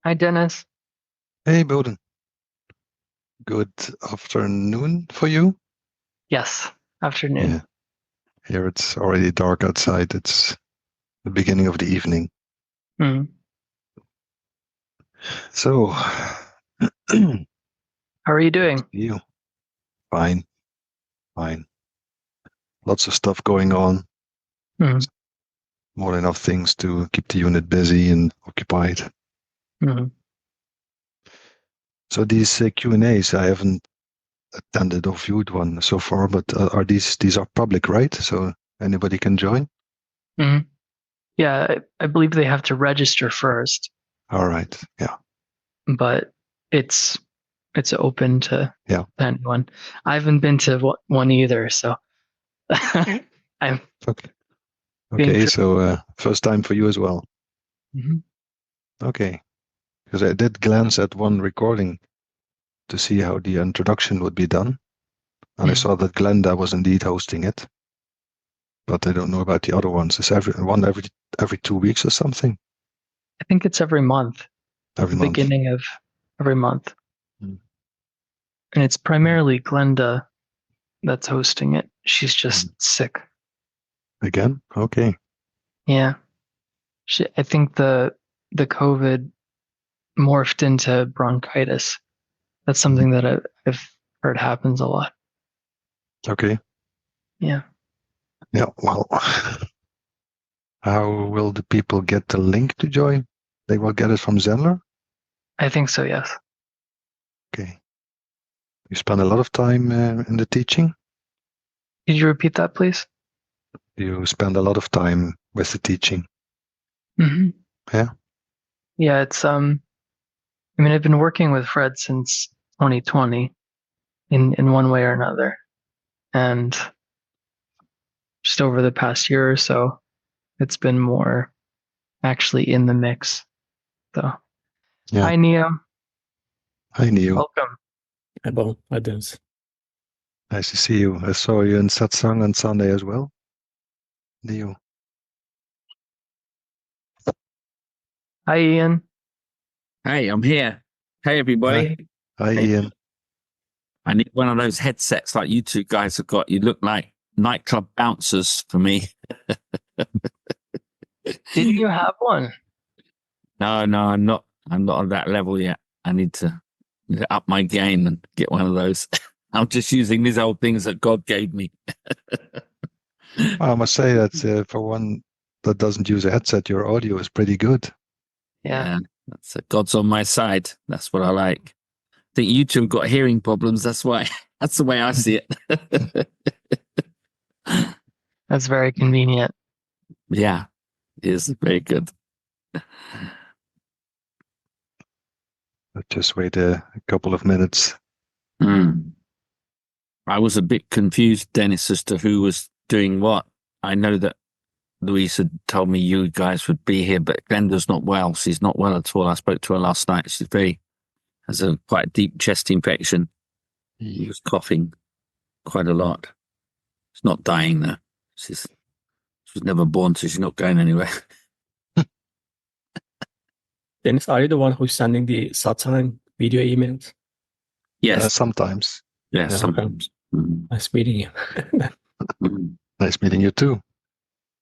Hi, Dennis. Hey, Boden. Good afternoon for you. Yes, afternoon. Yeah, here it's already dark outside. It's the beginning of the evening. Mm. So, How are you doing? you fine, fine. Lots of stuff going on. Mm. More than enough things to keep the unit busy and occupied. Mm. So these Q&As, I haven't attended or viewed one so far, but are these are public, right? So anybody can join. Mm. Yeah, I believe they have to register first, All right. Yeah. but it's open to Yeah. anyone. I haven't been to one either, so I'm Okay. being. Okay. So first time for you as well. Mhm. Okay. Because I did glance at one recording to see how the introduction would be done, and I Mm. saw that Glenda was indeed hosting it, but I don't know about the other ones. Is every 2 weeks or something? I think it's every month, Every the month. beginning of every month, Mm. and it's primarily Glenda that's hosting it. She's just sick. Again? Okay. Yeah, I think the COVID morphed into bronchitis. That's something that I've heard happens a lot. Okay. Yeah. Yeah. Well, how will the people get the link to join? They will get it from Zenler? I think so, yes. Okay. You spend a lot of time in the teaching? Could you repeat that, please? You spend a lot of time with the teaching. Mm-hmm. Yeah. Yeah, it's I mean, I've been working with Fred since 2020 in one way or another. And just over the past year or so, it's been more actually in the mix. So Yeah. hi Neo. Hi, Neil. Welcome. Hi, Bo. Hi, Dennis. Nice to see you. I saw you in Satsang on Sunday as well, Neil. Hi Ian. Hey, I'm here. Hey, everybody. Hi, Hey. Ian. I need one of those headsets like you two guys have got. You look like nightclub bouncers for me. Didn't you have one? No, I'm not. I'm not on that level yet. I need to up my game and get one of those. I'm just using these old things that God gave me. I must say that for one that doesn't use a headset, your audio is pretty good. Yeah. That's God's on my side. That's what I like. I think you two have got hearing problems. That's why. That's the way I see it. That's very convenient. Yeah, it is very good. Just wait a couple of minutes. I was a bit confused, Dennis, as to who was doing what. I know that Louise had told me you guys would be here, but Glenda's not well. She's not well at all. I spoke to her last night. She's has a quite deep chest infection. She was coughing quite a lot. She's not dying though. She was never born, so she's not going anywhere. Dennis, are you the one who's sending the satsang video emails? Yes, Sometimes. yes, Yeah, sometimes. Nice meeting you. Nice meeting you too.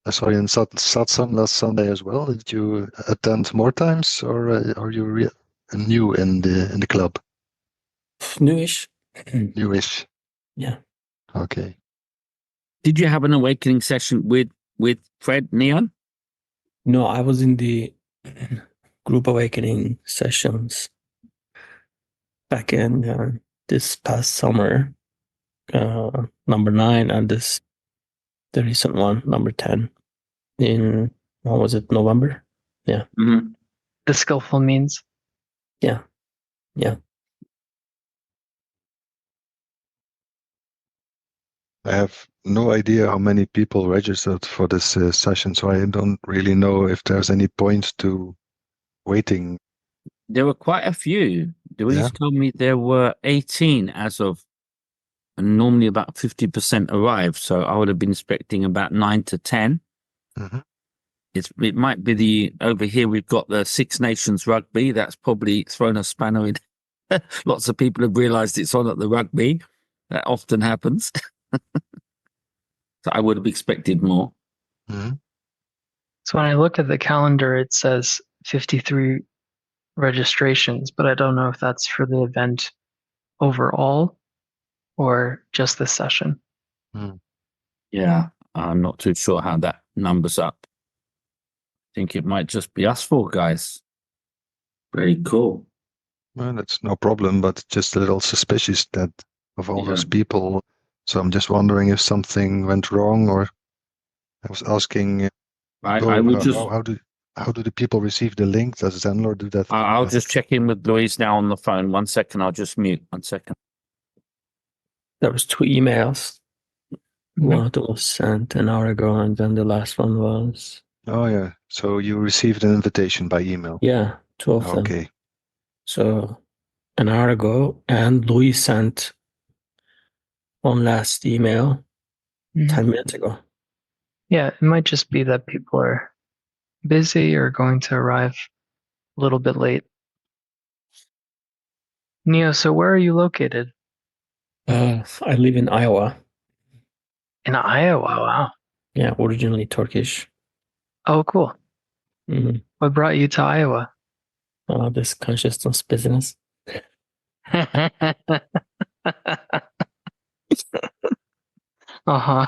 I saw you in Satsang last Sunday as well. Did you attend more times, or are you new in the club? Newish. Newish. Yeah. Okay. Did you have an awakening session with Fred Neon? No, I was in the group awakening sessions back in this past summer, number 9, and the recent one, number 10, in, what was it, November? Yeah. Mm-hmm. The skillful means. Yeah. I have no idea how many people registered for this session, so I don't really know if there's any point to waiting. There were quite a few. Louise told me there were 18 as of, and normally about 50% arrive. So I would have been expecting about 9 to 10. Mm-hmm. it might be over here we've got the Six Nations rugby. That's probably thrown a spanner in. Lots of people have realised it's on at the rugby. That often happens. So I would have expected more. Mhm. So when I look at the calendar, it says 53 registrations, but I don't know if that's for the event overall or just this session. Yeah, I'm not too sure how that numbers up. I think it might just be us four guys. Very cool. Well, that's no problem, but just a little suspicious that of all those Yeah. people. So I'm just wondering if something went wrong, or I was asking, I would just. how do the people receive the link? Does Zenlor do that? I'll just check in with Louise now on the phone. 1 second. I'll just mute. 1 second. There was 2 emails. One of them was sent an hour ago, and then the last one was Oh yeah. So you received an invitation by email. 2 of them. Okay. So an hour ago, and Louis sent one last email 10 minutes ago. Yeah, it might just be that people are busy or going to arrive a little bit late. Neo, so where are you located? I live in Iowa. In Iowa, wow. Yeah, originally Turkish. Oh, cool. Mm-hmm. What brought you to Iowa? This consciousness business. Uh-huh.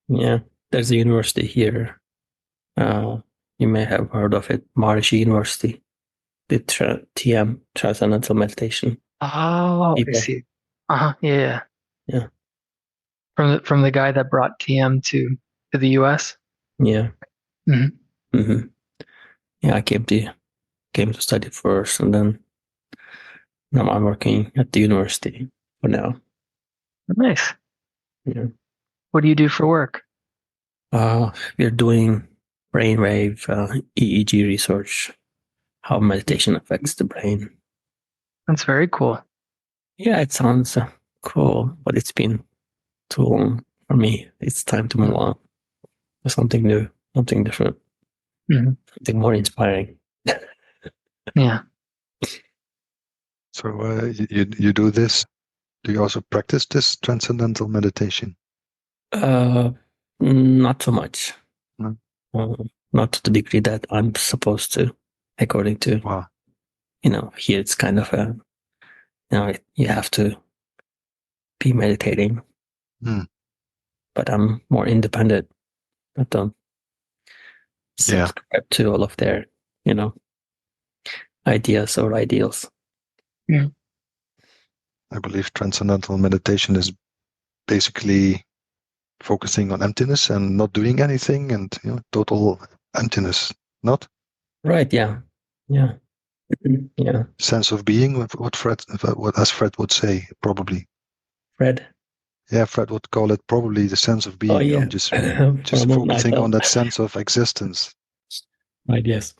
Yeah, there's a university here. You may have heard of it, Maharishi University. The TM, Transcendental Meditation. Oh, People. I see. Uh-huh. Yeah. Yeah. From the guy that brought TM to the US? Yeah. Mm-hmm. Mm-hmm. Yeah, I came to study first, and then now I'm working at the university for now. Nice. Yeah. What do you do for work? We're doing brainwave EEG research, how meditation affects the brain. That's very cool. Yeah, it sounds cool, but it's been too long for me. It's time to move on to something new, something different, something more inspiring. Yeah. So you do this. Do you also practice this transcendental meditation? Not so much. No. Not to the degree that I'm supposed to, according to. Wow. Here it's kind of a, you have to be meditating. But I'm more independent. I don't subscribe to all of their, ideas or ideals. Yeah. I believe transcendental meditation is basically focusing on emptiness and not doing anything, and total emptiness. Not right? Yeah. Sense of being. What as Fred would say, probably. Fred. Yeah, Fred would call it probably the sense of being. Oh yeah. Just focusing on that sense of existence. Right. Yes.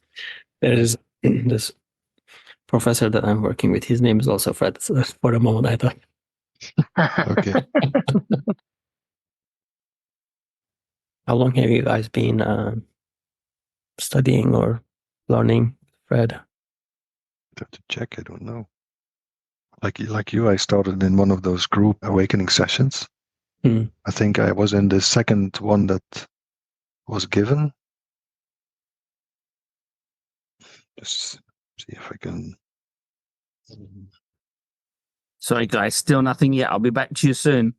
There is this professor that I'm working with. His name is also Fred. So for a moment, I thought. Okay. How long have you guys been studying or learning, Fred? I have to check. I don't know. Like you, I started in one of those group awakening sessions. I think I was in the second one that was given. Just see if I can. Sorry, guys, still nothing yet. I'll be back to you soon.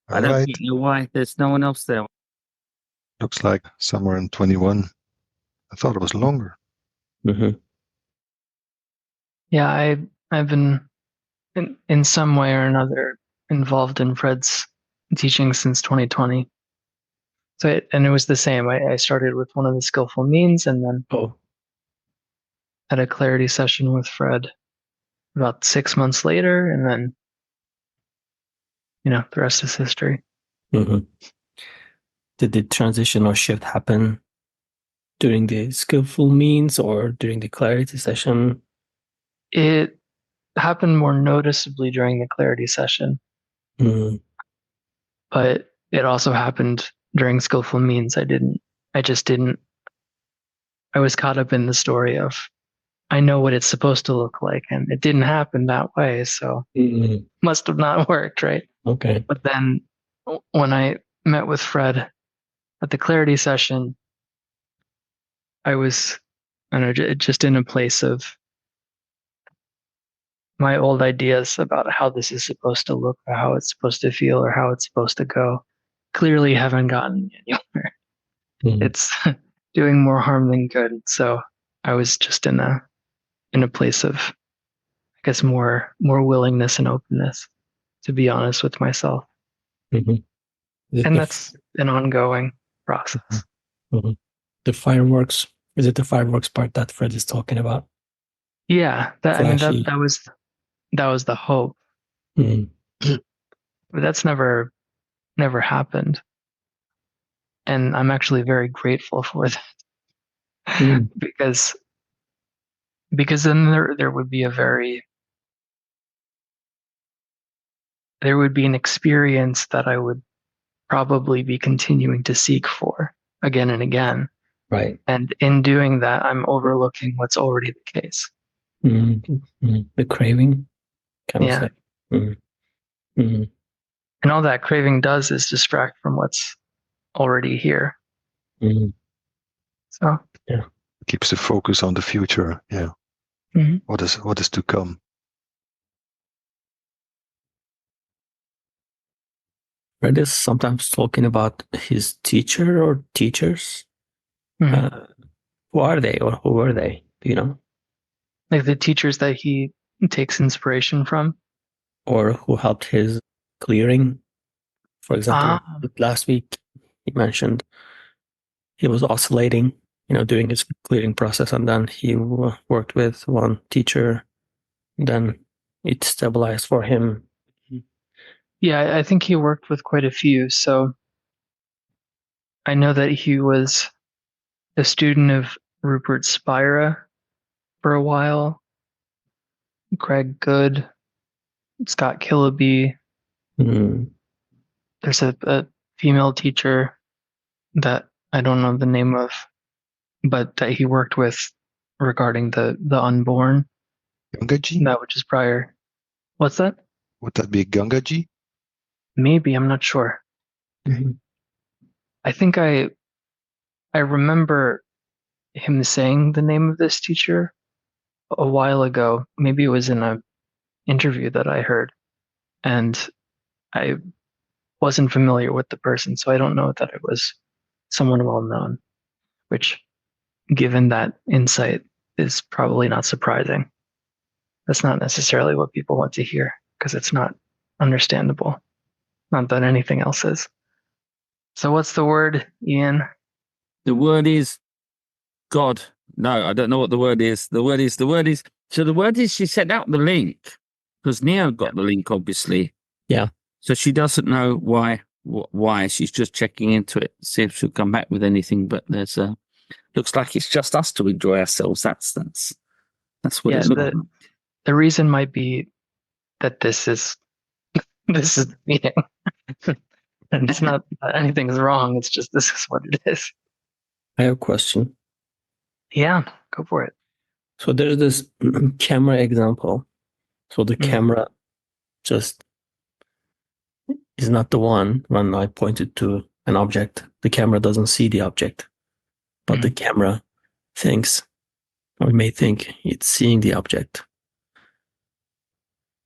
I don't know why there's no one else there. Looks like somewhere in 21. I thought it was longer. Mm-hmm. Yeah, I've been in some way or another involved in Fred's teaching since 2020. So it was the same. I started with one of the skillful means, and then had a clarity session with Fred about 6 months later, and then the rest is history. Mm-hmm. Did the transition or shift happen during the skillful means or during the clarity session? It happened more noticeably during the clarity session, but it also happened during skillful means. I didn't I just didn't. I was caught up in the story of I know what it's supposed to look like, and it didn't happen that way, so must have not worked, right? Okay. But then when I met with Fred at the clarity session, I was, I don't know, just in a place of my old ideas about how this is supposed to look, or how it's supposed to feel, or how it's supposed to go. Clearly haven't gotten anywhere. It's doing more harm than good. So I was just in a place of, I guess, more willingness and openness, to be honest with myself. And that's an ongoing process. The fireworks, is it the fireworks part that Fred is talking about? Yeah, I mean that was the hope. But that's never happened. And I'm actually very grateful for that. because then there would be there would be an experience that I would probably be continuing to seek for again and again. Right. And in doing that, I'm overlooking what's already the case. The craving, kind of say. And all that craving does is distract from what's already here. So yeah, keeps the focus on the future. Yeah, what is to come. Fred is sometimes talking about his teacher or teachers. Who are they, or who were they? Do you know? Like the teachers that he takes inspiration from, or who helped his clearing. For example, last week he mentioned he was oscillating, doing his clearing process, and then he worked with one teacher. Then it stabilized for him. Yeah, I think he worked with quite a few. So I know that he was a student of Rupert Spira for a while, Craig Good, Scott Killaby. There's a female teacher that I don't know the name of, but that he worked with regarding the unborn. Gangaji? That which is prior. What's that? Would that be Gangaji? Maybe, I'm not sure. I think I remember him saying the name of this teacher a while ago. Maybe it was in an interview that I heard, and I wasn't familiar with the person, so I don't know that it was someone well known, which, given that insight, is probably not surprising. That's not necessarily what people want to hear, because it's not understandable. Not that anything else is. So what's the word, Ian? The word is God. No, I don't know what the word is. The word is. So the word is she sent out the link, because Neo got the link, obviously. Yeah. So she doesn't know why. She's just checking into it, see if she'll come back with anything. But there's looks like it's just us to enjoy ourselves. That's what it looks like. The reason might be that this is the meeting. And it's not that anything's wrong. It's just this is what it is. I have a question. Yeah, go for it. So there's this camera example. So the camera just is not the one when I pointed to an object. The camera doesn't see the object, but the camera thinks, or may think, it's seeing the object.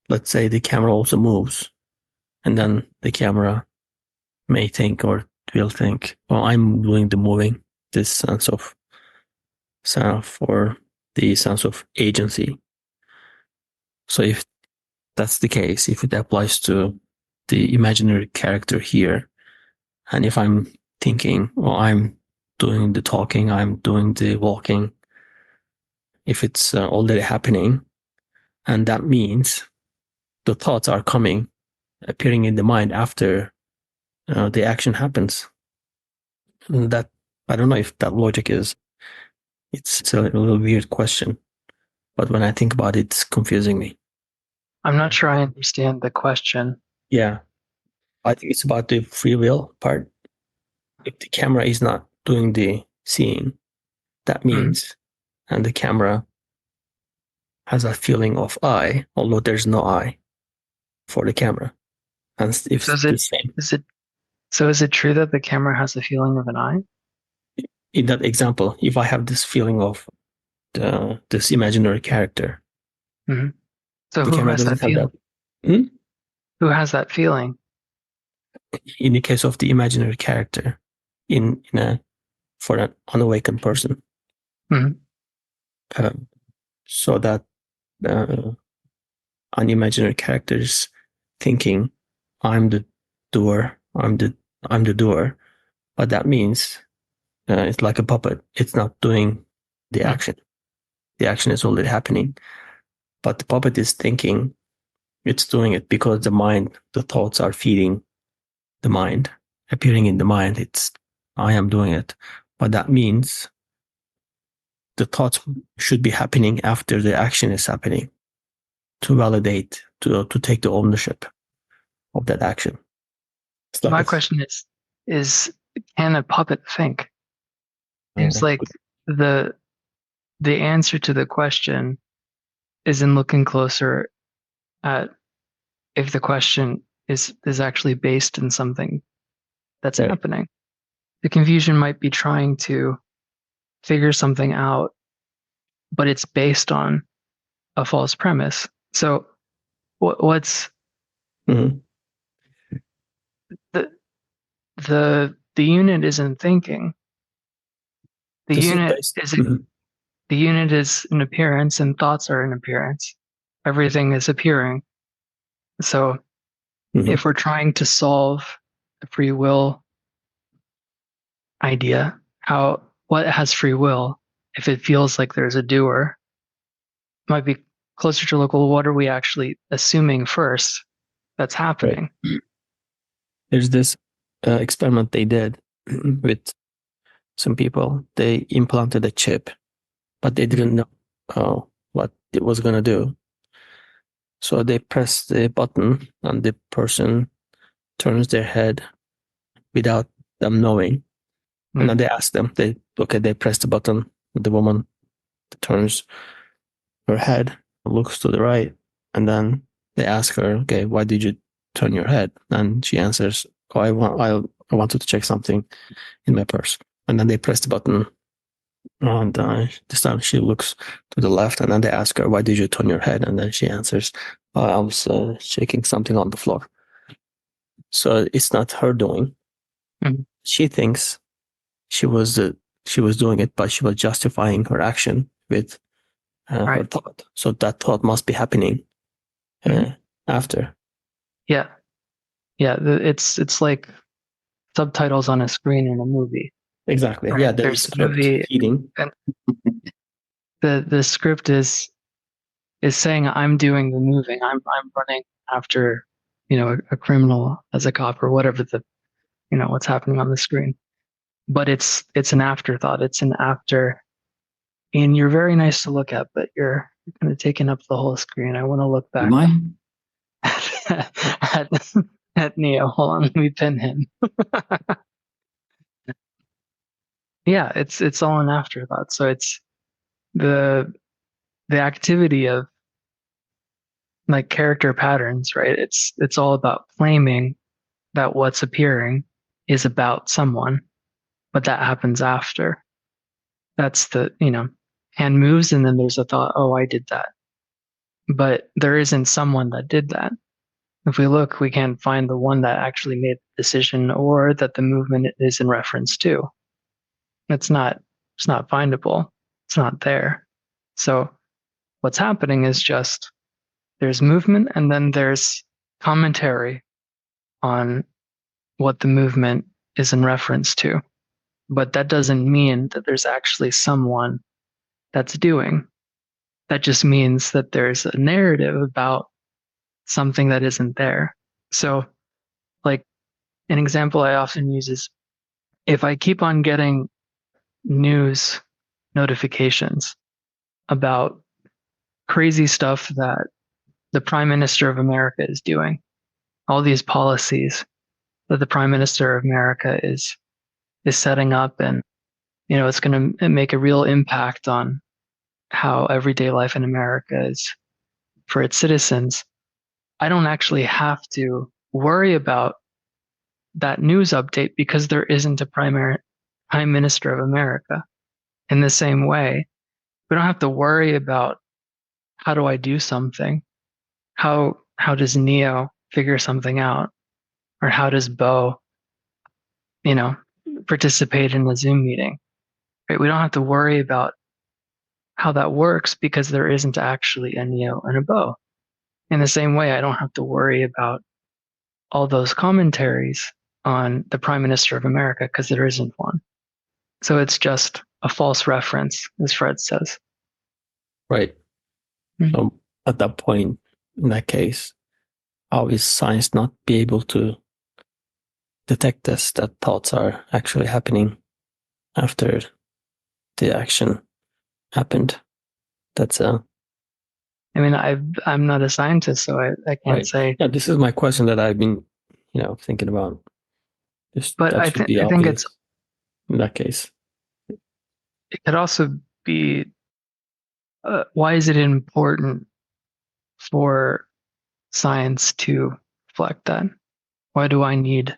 Let's say the camera also moves, and then the camera may think or will think, well, I'm doing the moving, this sense of self or the sense of agency. So if that's the case, if it applies to the imaginary character here, and if I'm thinking, well, I'm doing the talking, I'm doing the walking, if it's already happening, and that means the thoughts are appearing in the mind after the action happens. And that, I don't know if that logic it's a little weird question, but when I think about it, it's confusing me. I'm not sure I understand the question. Yeah. I think it's about the free will part. If the camera is not doing the seeing. That means, and the camera has a feeling of I, although there's no I for the camera. And if So the same. is it true that the camera has a feeling of an eye? In that example, if I have this feeling of this imaginary character, So the who camera has doesn't that have feeling? that. Who has that feeling? In the case of the imaginary character, for an unawakened person, so that an imaginary character is thinking, "I'm the doer. I'm the doer," but that means it's like a puppet. It's not doing the action. The action is already happening, but the puppet is thinking. It's doing it because the thoughts are feeding the mind, appearing in the mind. It's, I am doing it. But that means the thoughts should be happening after the action is happening to validate, to take the ownership of that action. My question is can a puppet think? Seems like the answer to the question is in looking closer at if the question is actually based in something that's happening. The confusion might be trying to figure something out, but it's based on a false premise. So what's the unit isn't thinking. The unit is an appearance, and thoughts are an appearance. Everything is appearing. So if we're trying to solve the free will idea, what has free will if it feels like there's a doer? Might be closer to local. What are we actually assuming first that's happening? Right. There's this experiment they did with some people. They implanted a chip, but they didn't know what it was going to do. So they press the button and the person turns their head without them knowing. And then they ask them, they press the button, the woman turns her head, looks to the right, and then they ask her, okay, why did you turn your head? And she answers, oh, I wanted to check something in my purse. And then they press the button, and this time she looks to the left, and then they ask her, why did you turn your head? And then she answers, I was checking something on the floor. So it's not her doing. She thinks she was doing it, but she was justifying her action with her thought. So that thought must be happening after. Yeah. It's like subtitles on a screen in a movie. Exactly. Right? Yeah, there's a movie feeding. And the script is saying I'm doing the moving. I'm running after a criminal as a cop or whatever what's happening on the screen. But it's an afterthought. It's an after. And you're very nice to look at, but you're kind of taking up the whole screen. I want to look back at Neo. Hold on, let me pin him. Yeah, it's all an afterthought. So it's the activity of like character patterns, right? It's all about claiming that what's appearing is about someone, but that happens after. That's hand moves and then there's a thought, oh, I did that. But there isn't someone that did that. If we look, we can't find the one that actually made the decision or that the movement is in reference to. It's not findable. It's not there. So what's happening is just there's movement and then there's commentary on what the movement is in reference to. But that doesn't mean that there's actually someone that's doing. That just means that there's a narrative about something that isn't there. So, like, an example I often use is if I keep on getting news notifications about crazy stuff that the Prime Minister of America is doing, all these policies that the Prime Minister of America is setting up and it's going to make a real impact on how everyday life in America is for its citizens, I don't actually have to worry about that news update because there isn't a prime minister of America. In the same way, we don't have to worry about how do I do something? How does Neo figure something out? Or how does Bo, participate in a Zoom meeting? Right? We don't have to worry about how that works because there isn't actually a Neo and a Bo. In the same way, I don't have to worry about all those commentaries on the Prime Minister of America because there isn't one. So it's just a false reference, as Fred says. Right. Mm-hmm. So at that point, in that case, how is science not be able to detect this, that thoughts are actually happening after the action happened? That's I mean, I'm not a scientist, so I can't say. Yeah, this is my question that I've been, thinking about. But that I should be think obvious it's in that case. It could also be why is it important for science to reflect that? Why do I need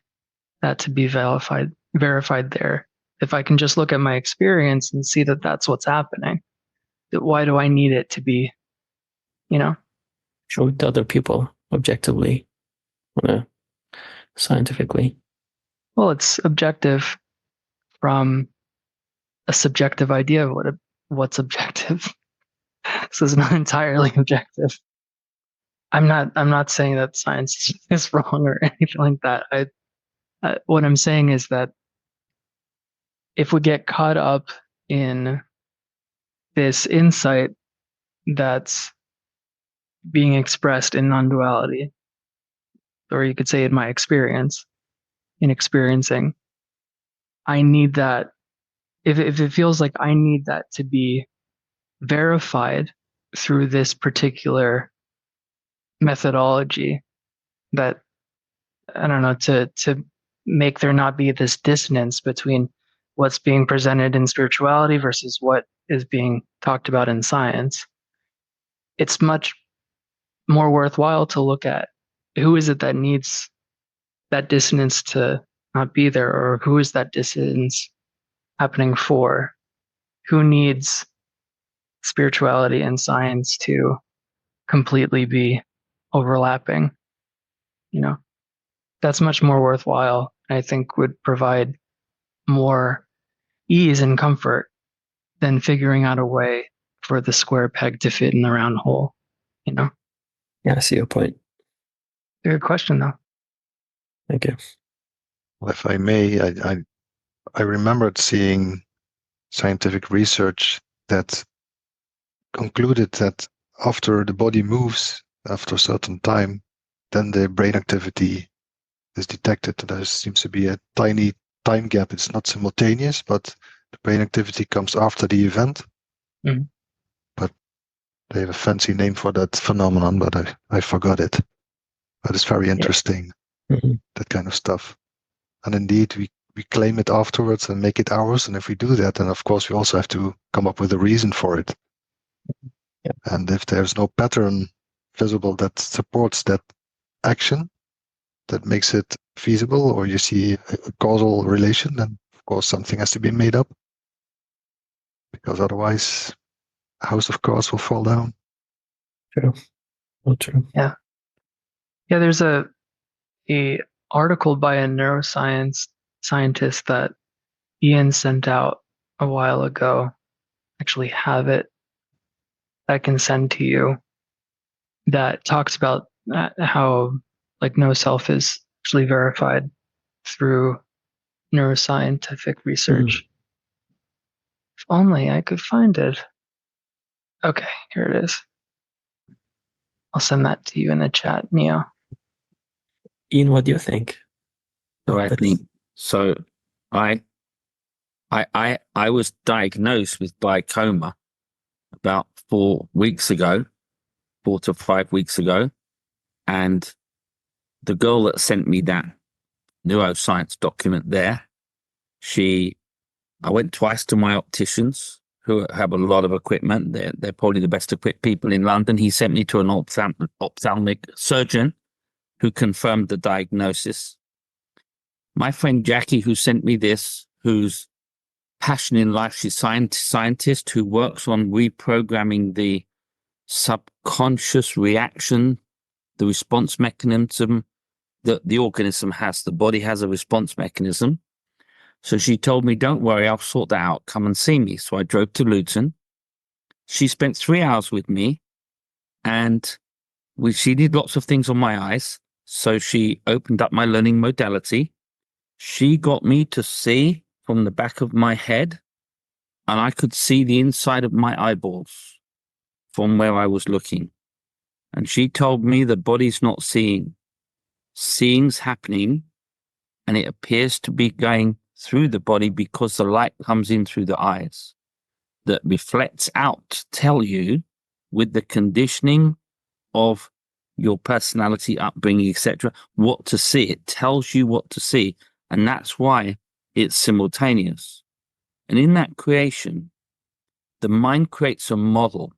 that to be verified there? If I can just look at my experience and see that that's what's happening, why do I need it to be, show it to other people objectively, scientifically? Well, it's objective from a subjective idea of what's objective. So it's not entirely objective. I'm not saying that science is wrong or anything like that. What I'm saying is that if we get caught up in this insight that's being expressed in non-duality, or you could say in my experience, in experiencing, I need that. If it feels like I need that to be verified through this particular methodology, that I don't know, to make there not be this dissonance between what's being presented in spirituality versus what is being talked about in science, it's much more worthwhile to look at who is it that needs that dissonance to not be there, or who is that dissonance happening for? Who needs spirituality and science to completely be overlapping? That's much more worthwhile. I think would provide more ease and comfort than figuring out a way for the square peg to fit in the round hole. Yeah, I see your point. Good question, though. Thank you. Well, if I may, I remembered seeing scientific research that concluded that after the body moves, after a certain time, then the brain activity is detected. There seems to be a tiny time gap. It's not simultaneous, but the brain activity comes after the event. Mm-hmm. But they have a fancy name for that phenomenon, but I forgot it. But it's very interesting, that kind of stuff. And indeed, we claim it afterwards and make it ours. And if we do that, then of course we also have to come up with a reason for it. Yeah. And if there's no pattern visible that supports that action, that makes it feasible, or you see a causal relation, then of course something has to be made up. Because otherwise, a house of cards will fall down. True. Well, true. Yeah. Yeah, there's a article by a neuroscience scientist that Ian sent out a while ago. Actually have it. I can send to you, that talks about how no self is actually verified through neuroscientific research. If only I could find it. Okay, here it is. I'll send that to you in the chat, Neo. Ian, what do you think? So I was diagnosed with glaucoma about 4 to 5 weeks ago. And the girl that sent me that neuroscience document there, she I went twice to my opticians, who have a lot of equipment. They're probably the best equipped people in London. He sent me to an ophthalmic surgeon who confirmed the diagnosis. My friend Jackie, who sent me this, whose passion in life, she's a scientist who works on reprogramming the subconscious reaction, the response mechanism that the organism has. The body has a response mechanism. So she told me, don't worry, I'll sort that out. Come and see me. So I drove to Luton. She spent 3 hours with me, and she did lots of things on my eyes. So she opened up my learning modality. She got me to see from the back of my head, and I could see the inside of my eyeballs from where I was looking. And she told me the body's not seeing. Seeing's happening, and it appears to be going through the body because the light comes in through the eyes that reflects out to tell you, with the conditioning of your personality, upbringing, etc., what to see. It tells you what to see, and that's why it's simultaneous. And in that creation, the mind creates a model.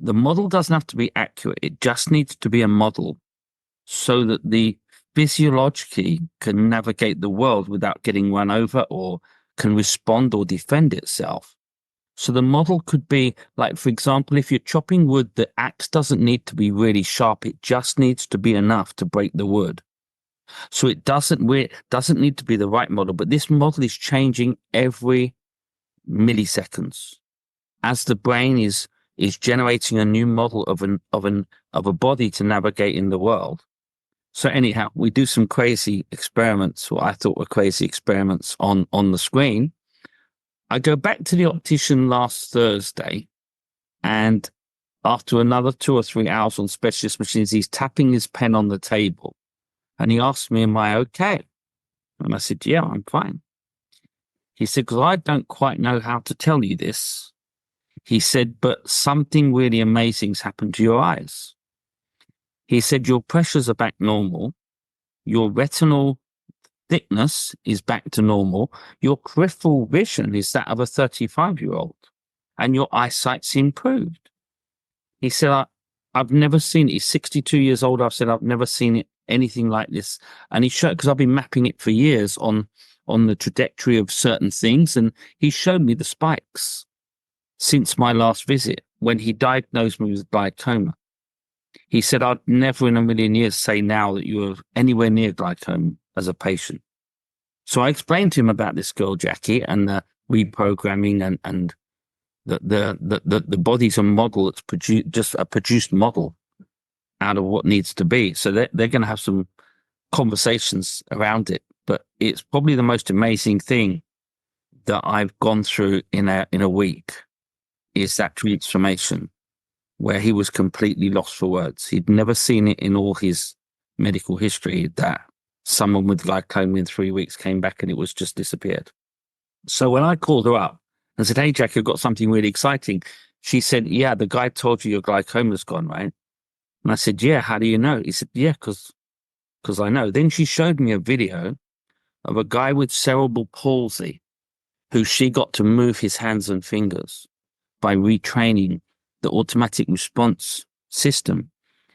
The model doesn't have to be accurate. It just needs to be a model so that the physiologically can navigate the world without getting run over, or can respond or defend itself. So the model could be like, for example, if you're chopping wood, the axe doesn't need to be really sharp. It just needs to be enough to break the wood. So it doesn't need to be the right model, but this model is changing every milliseconds as the brain is generating a new model of a body to navigate in the world. So anyhow, we do some crazy experiments, what I thought were crazy experiments on the screen. I go back to the optician last Thursday, and after another 2 or 3 hours on specialist machines, he's tapping his pen on the table, and he asked me, am I okay? And I said, yeah, I'm fine. He said, because I don't quite know how to tell you this. He said, but something really amazing's happened to your eyes. He said, your pressures are back normal. Your retinal thickness is back to normal. Your peripheral vision is that of a 35-year-old, and your eyesight's improved. He said, I've never seen it. He's 62 years old. I've said, I've never seen anything like this. And he showed, because I've been mapping it for years on the trajectory of certain things, and he showed me the spikes since my last visit when he diagnosed me with glaucoma. He said, I'd never in a million years say now that you were anywhere near glaucoma as a patient. So I explained to him about this girl, Jackie, and the reprogramming and the body's a model that's just a produced model out of what needs to be. So they're going to have some conversations around it. But it's probably the most amazing thing that I've gone through in a week is that transformation, where he was completely lost for words. He'd never seen it in all his medical history that someone with glaucoma in 3 weeks came back and it was just disappeared. So when I called her up and said, hey, Jack, I've got something really exciting, she said, yeah, the guy told you your glaucoma's gone, right? And I said, yeah, how do you know? He said, yeah, because I know. Then she showed me a video of a guy with cerebral palsy who she got to move his hands and fingers by retraining the automatic response system.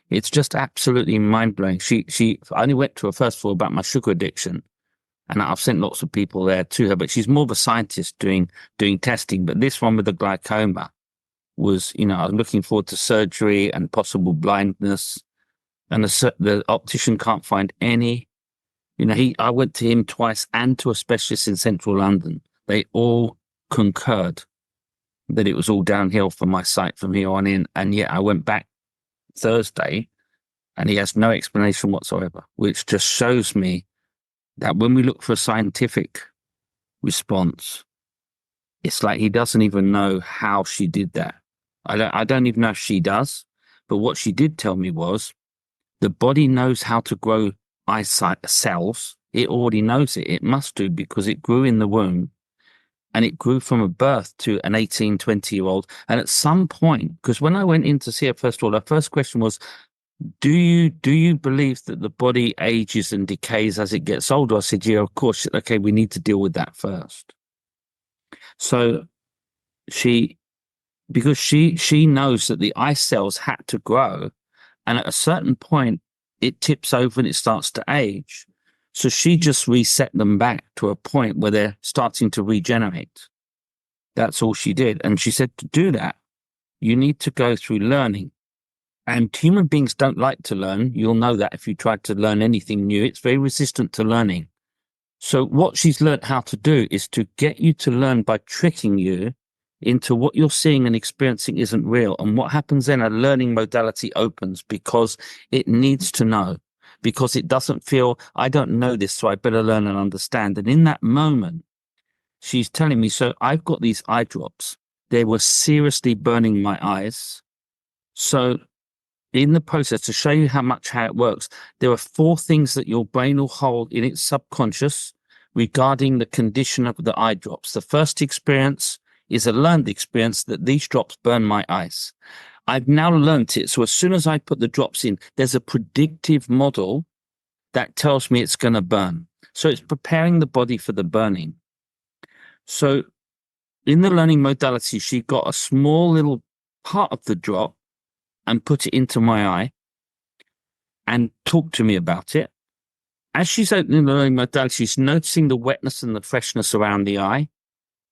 It's just absolutely mind-blowing. I only went to her first of all about my sugar addiction, and I've sent lots of people there to her, but she's more of a scientist doing testing. But this one with the glaucoma was, I was looking forward to surgery and possible blindness, and the optician can't find any. I went to him twice and to a specialist in central London. They all concurred that it was all downhill for my sight from here on in. And yet I went back Thursday and he has no explanation whatsoever, which just shows me that when we look for a scientific response, it's like he doesn't even know how she did that. I don't even know if she does, but what she did tell me was the body knows how to grow eyesight cells. It already knows it. It must do, because it grew in the womb. And it grew from a birth to an 18, 20-year-old. And at some point, because when I went in to see her, first of all, her first question was, do you believe that the body ages and decays as it gets older? I said, yeah, of course. Okay, we need to deal with that first. So because she knows that the eye cells had to grow, and at a certain point it tips over and it starts to age. So she just reset them back to a point where they're starting to regenerate. That's all she did. And she said, to do that, you need to go through learning. And human beings don't like to learn. You'll know that if you try to learn anything new, it's very resistant to learning. So what she's learned how to do is to get you to learn by tricking you into what you're seeing and experiencing isn't real. And what happens then, a learning modality opens because it needs to know, because it doesn't feel, I don't know this, so I better learn and understand. And in that moment, she's telling me, so I've got these eye drops. They were seriously burning my eyes. So in the process, to show you how it works, there are 4 things that your brain will hold in its subconscious regarding the condition of the eye drops. The first experience is a learned experience that these drops burn my eyes. I've now learnt it. So as soon as I put the drops in, there's a predictive model that tells me it's going to burn. So it's preparing the body for the burning. So in the learning modality, she got a small little part of the drop and put it into my eye and talked to me about it. As she's opening the learning modality, she's noticing the wetness and the freshness around the eye,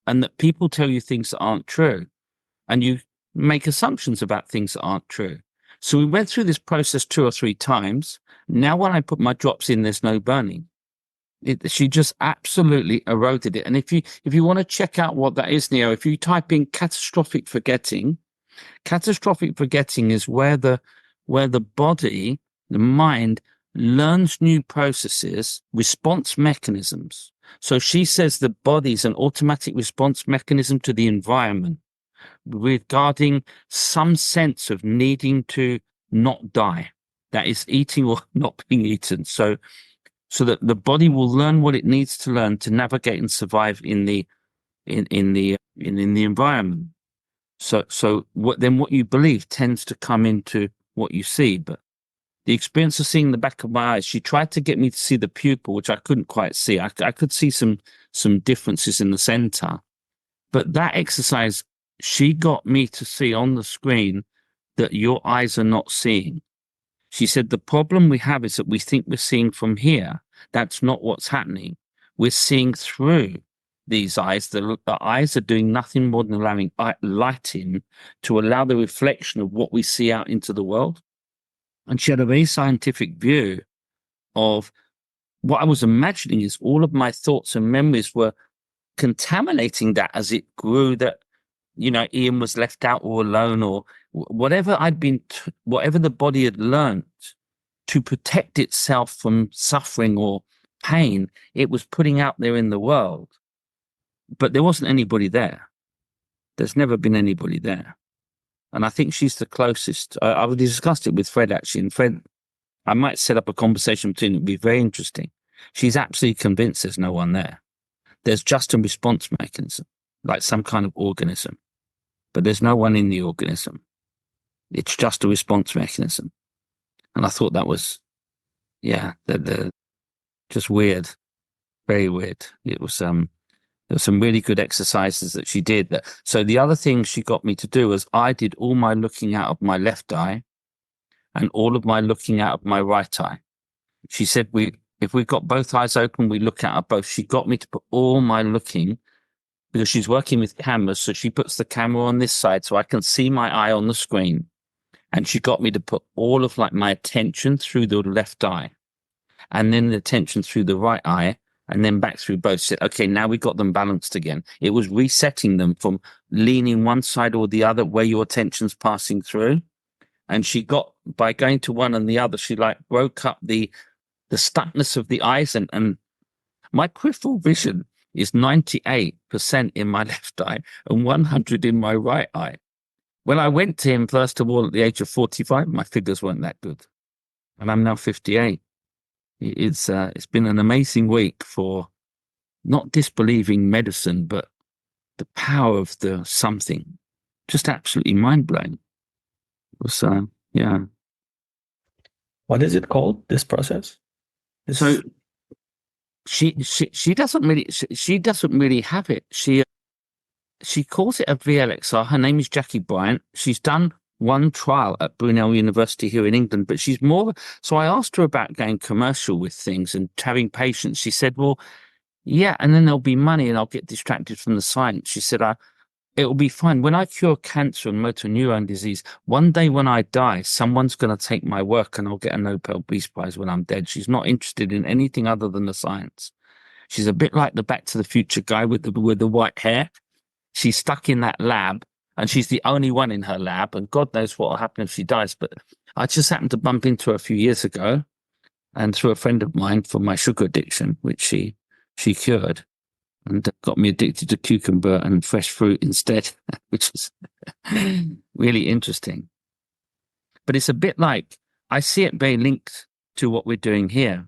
and that people tell you things that aren't true, and you make assumptions about things that aren't true. So we went through this process 2 or 3 times. Now when I put my drops in, there's no burning. She just absolutely eroded it. And if you want to check out what that is, Neo, if you type in catastrophic forgetting is where the body, the mind, learns new processes, response mechanisms. So she says the body's an automatic response mechanism to the environment regarding some sense of needing to not die. That is eating or not being eaten. So that the body will learn what it needs to learn to navigate and survive in the environment. So what you believe tends to come into what you see. But the experience of seeing the back of my eyes, she tried to get me to see the pupil, which I couldn't quite see. I could see some differences in the center, but that exercise, she got me to see on the screen that your eyes are not seeing. She said, the problem we have is that we think we're seeing from here. That's not what's happening. We're seeing through these eyes. The eyes are doing nothing more than allowing light in to allow the reflection of what we see out into the world. And she had a very scientific view of what I was imagining is all of my thoughts and memories were contaminating that as it grew, that, Ian was left out or alone, or whatever whatever the body had learned to protect itself from suffering or pain, it was putting out there in the world. But there wasn't anybody there. There's never been anybody there. And I think she's the closest. I've discussed it with Fred, actually. And Fred, I might set up a conversation between them. It'd be very interesting. She's absolutely convinced there's no one there. There's just a response mechanism, like some kind of organism. But there's no one in the organism. It's just a response mechanism. And I thought that was, just weird. Very weird. It was, there were some really good exercises that she did. So the other thing she got me to do was I did all my looking out of my left eye and all of my looking out of my right eye. She said, if we've got both eyes open, we look out of both. She got me to put all my looking, because she's working with cameras. So she puts the camera on this side so I can see my eye on the screen. And she got me to put all of my attention through the left eye, and then the attention through the right eye, and then back through both. Said, okay, now we got them balanced again. It was resetting them from leaning one side or the other where your attention's passing through. And she got, by going to one and the other, she broke up the stuckness of the eyes. And my peripheral vision is 98% in my left eye and 100 in my right eye. When I went to him, first of all, at the age of 45, my figures weren't that good. And I'm now 58. It's been an amazing week for not disbelieving medicine, but the power of the something. Just absolutely mind-blowing. It was, What is it called, this process? So she doesn't really have it. she calls it a VLXR. Her name is Jackie Bryant. She's done one trial at Brunel University here in England, but she's more. So I asked her about going commercial with things and having patience. She said, well, yeah, and then there'll be money and I'll get distracted from the science. She said, it'll be fine. When I cure cancer and motor neuron disease, one day when I die, someone's going to take my work and I'll get a Nobel Peace Prize when I'm dead. She's not interested in anything other than the science. She's a bit like the Back to the Future guy with the white hair. She's stuck in that lab and she's the only one in her lab, and God knows what will happen if she dies. But I just happened to bump into her a few years ago, and through a friend of mine for my sugar addiction, which she cured and got me addicted to cucumber and fresh fruit instead, which is really interesting. But it's a bit like, I see it very linked to what we're doing here.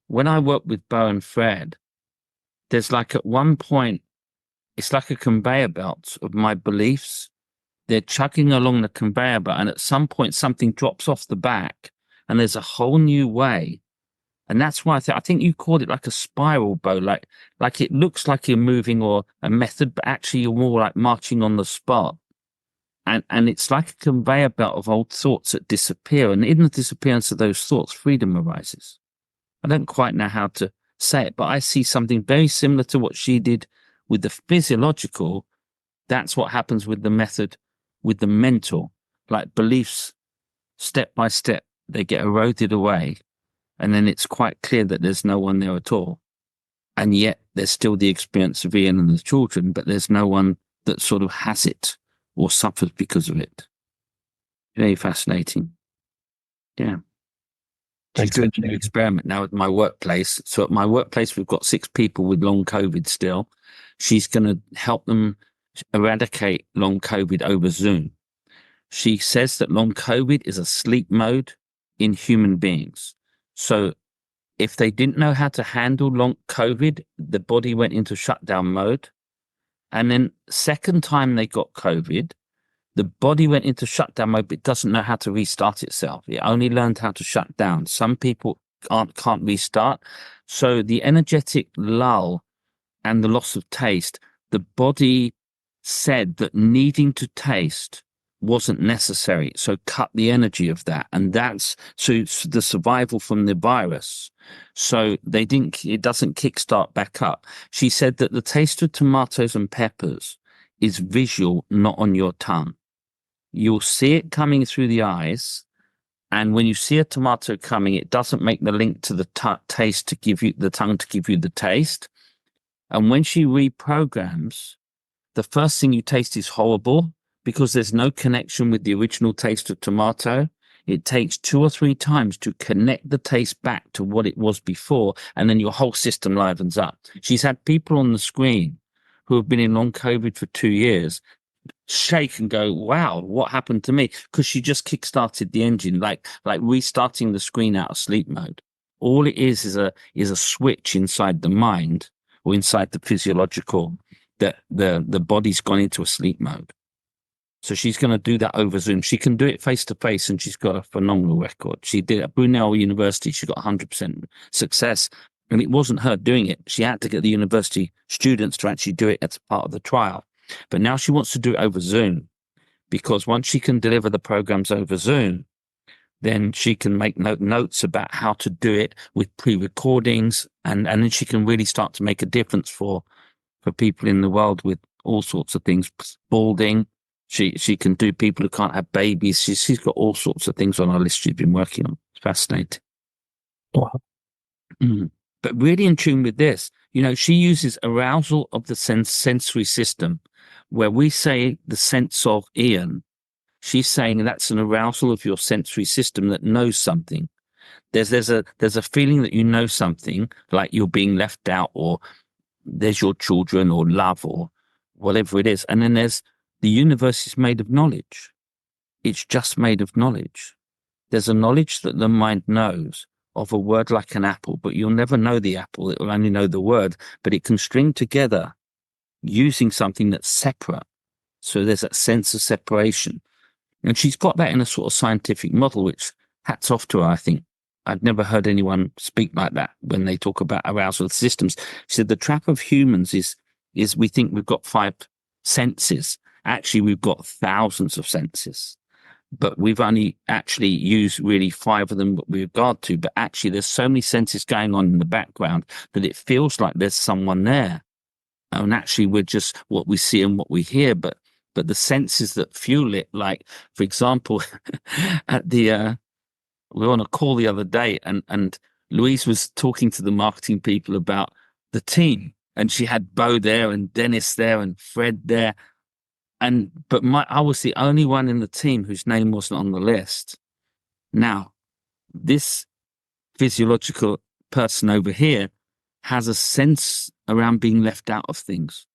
When I work with Bo and Fred, there's like at one point, it's like a conveyor belt of my beliefs. They're chugging along the conveyor belt, and at some point something drops off the back and there's a whole new way. And that's why I think you called it like a spiral, Bo, like it looks like you're moving or a method, but actually you're more like marching on the spot. And it's like a conveyor belt of old thoughts that disappear. And in the disappearance of those thoughts, freedom arises. I don't quite know how to say it, but I see something very similar to what she did with the physiological. That's what happens with the method, with the mental, like beliefs, step by step, they get eroded away. And then it's quite clear that there's no one there at all. And yet there's still the experience of Ian and the children, but there's no one that sort of has it or suffers because of it. Very fascinating. Yeah. She's doing an experiment now at my workplace. So at my workplace, we've got 6 people with long COVID still. She's going to help them eradicate long COVID over Zoom. She says that long COVID is a sleep mode in human beings. So if they didn't know how to handle long COVID, the body went into shutdown mode. And then second time they got COVID, the body went into shutdown mode, but it doesn't know how to restart itself. It only learned how to shut down. Some people can't restart. So the energetic lull and the loss of taste, the body said that needing to taste wasn't necessary. So cut the energy of that. And that's so the survival from the virus. So it doesn't kickstart back up. She said that the taste of tomatoes and peppers is visual, not on your tongue. You'll see it coming through the eyes. And when you see a tomato coming, it doesn't make the link to the taste to give you the tongue to give you the taste. And when she reprograms, the first thing you taste is horrible because there's no connection with the original taste of tomato. It takes 2 or 3 times to connect the taste back to what it was before, and then your whole system livens up. She's had people on the screen who have been in long COVID for 2 years shake and go, wow, what happened to me? Because she just kickstarted the engine, like restarting the screen out of sleep mode. All it is a switch inside the mind or inside the physiological that the body's gone into a sleep mode. So she's going to do that over Zoom. She can do it face to face, and she's got a phenomenal record. She did it at Brunel University. She got 100% success, and it wasn't her doing it. She had to get the university students to actually do it as part of the trial. But now she wants to do it over Zoom, because once she can deliver the programs over Zoom, then she can make notes about how to do it with pre-recordings, and then she can really start to make a difference for people in the world with all sorts of things. Balding. She can do people who can't have babies. She's got all sorts of things on her list she's been working on. It's fascinating. Wow. But really in tune with this, she uses arousal of the sensory system, where we say the sense of Ian. She's saying that's an arousal of your sensory system that knows something. There's a feeling that you know something, like you're being left out, or there's your children, or love, or whatever it is. And then the universe is made of knowledge. It's just made of knowledge. There's a knowledge that the mind knows of a word like an apple, but you'll never know the apple. It will only know the word, but it can string together using something that's separate. So there's that sense of separation. And she's got that in a sort of scientific model, which hats off to her, I think. I've never heard anyone speak like that when they talk about arousal systems. She said the trap of humans is we think we've got 5 senses. Actually, we've got thousands of senses, but we've only actually used really 5 of them with regard to. But actually, there's so many senses going on in the background that it feels like there's someone there. And actually, we're just what we see and what we hear. But the senses that fuel it, like, for example, at the we were on a call the other day, and Louise was talking to the marketing people about the team, and she had Bo there and Dennis there and Fred there. But I was the only one in the team whose name wasn't on the list. Now, this physiological person over here has a sense around being left out of things.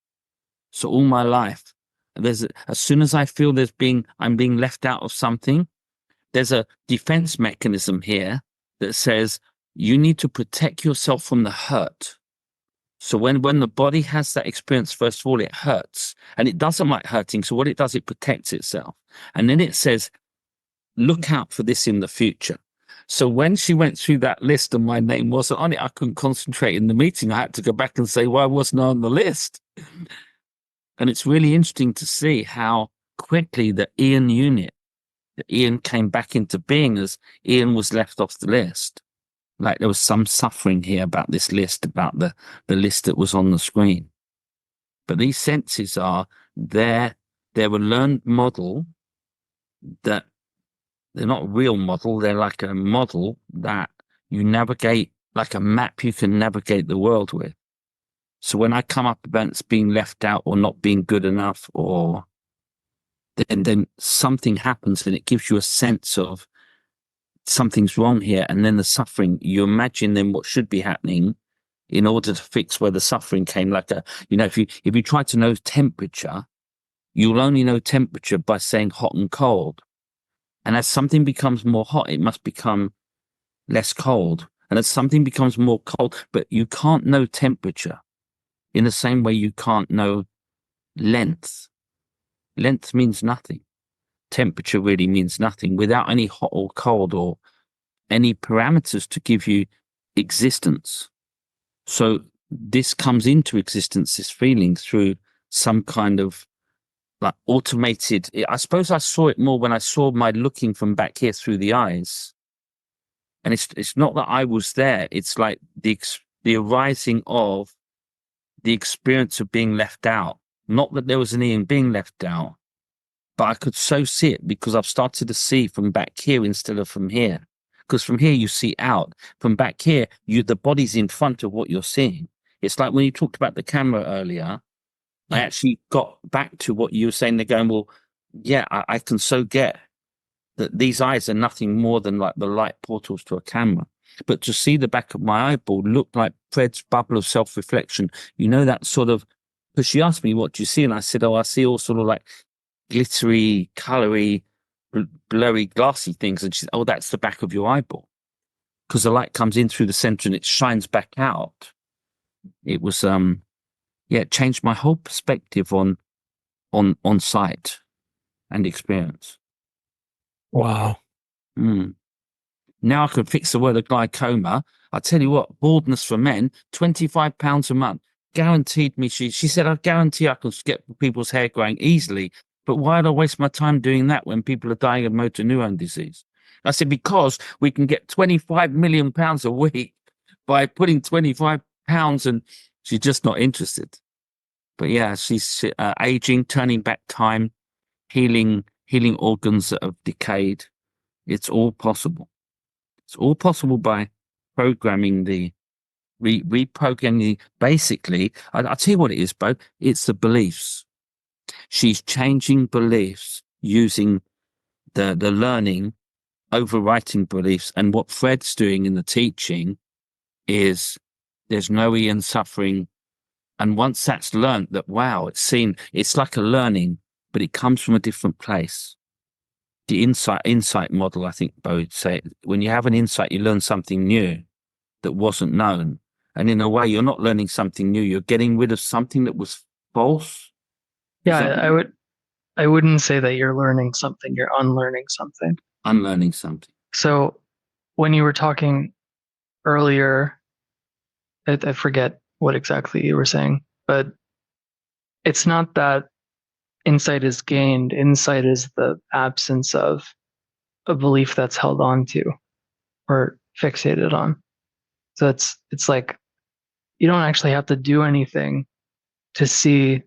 So all my life, as soon as I feel I'm being left out of something, there's a defense mechanism here that says you need to protect yourself from the hurt. So when the body has that experience, first of all, it hurts, and it doesn't like hurting. So what it does, it protects itself. And then it says, look out for this in the future. So when she went through that list and my name wasn't on it, I couldn't concentrate in the meeting. I had to go back and say, why wasn't I on the list? And it's really interesting to see how quickly the Ian came back into being as Ian was left off the list. Like there was some suffering here about this list, about the list that was on the screen. But these senses are there. They're a learned model that they're not a real model. They're like a model that you navigate, like a map you can navigate the world with. So when I come up against being left out or not being good enough, or then something happens and it gives you a sense of something's wrong here, and then the suffering, you imagine then what should be happening in order to fix where the suffering came. Like if you try to know temperature, you'll only know temperature by saying hot and cold. And as something becomes more hot, it must become less cold. And as something becomes more cold, but you can't know temperature in the same way you can't know length. Length means nothing. Temperature really means nothing without any hot or cold or any parameters to give you existence. So this comes into existence, this feeling, through some kind of like automated. I suppose I saw it more when I saw my looking from back here through the eyes. And it's not that I was there. It's like the arising of the experience of being left out. Not that there was an Ian being left out, but I could so see it because I've started to see from back here instead of from here. Because from here you see out. From back here, the body's in front of what you're seeing. It's like when you talked about the camera earlier, I actually got back to what you were saying. They're going, well, yeah, I can so get that these eyes are nothing more than like the light portals to a camera. But to see the back of my eyeball look like Fred's bubble of self-reflection, that sort of, because she asked me, what do you see? And I said, I see all sort of like glittery, colory, blurry, glassy things. And she said, oh, that's the back of your eyeball. Because the light comes in through the center and it shines back out. It was, it changed my whole perspective on sight and experience. Wow. Now I can fix the word of glaucoma. I tell you what, baldness for men, £25 a month. Guaranteed me, she said, I guarantee I can get people's hair growing easily. But why do I waste my time doing that when people are dying of motor neuron disease? I said, because we can get £25 million a week by putting £25, and she's just not interested. But yeah, she's aging, turning back time, healing organs that have decayed. It's all possible. It's all possible by programming reprogramming. Basically, I'll tell you what it is, Bo. It's the beliefs. She's changing beliefs using the learning, overwriting beliefs. And what Fred's doing in the teaching is there's no Ian suffering. And once that's learned, that, wow, it's like a learning, but it comes from a different place. The insight model, I think Bo would say, when you have an insight, you learn something new that wasn't known. And in a way, you're not learning something new. You're getting rid of something that was false. Yeah, I wouldn't say that you're learning something. You're unlearning something. Unlearning something. So when you were talking earlier, I forget what exactly you were saying, but it's not that insight is gained. Insight is the absence of a belief that's held on to or fixated on. So it's like you don't actually have to do anything to see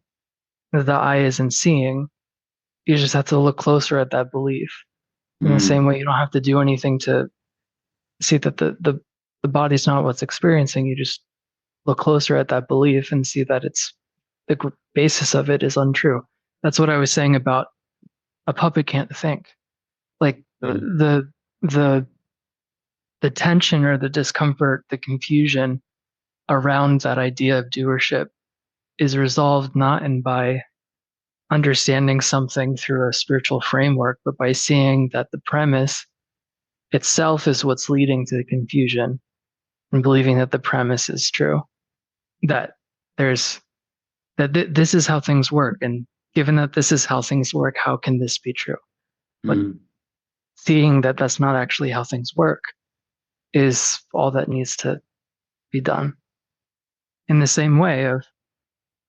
that the eye isn't seeing. You just have to look closer at that belief. In the same way, you don't have to do anything to see that the body's not what's experiencing. You just look closer at that belief and see that it's the basis of it is untrue. That's what I was saying about a puppet can't think. Like the tension or the discomfort, the confusion around that idea of doership is resolved not in by understanding something through a spiritual framework, but by seeing that the premise itself is what's leading to the confusion and believing that the premise is true. That this is how things work. And given that this is how things work, how can this be true? But seeing that that's not actually how things work is all that needs to be done. In the same way of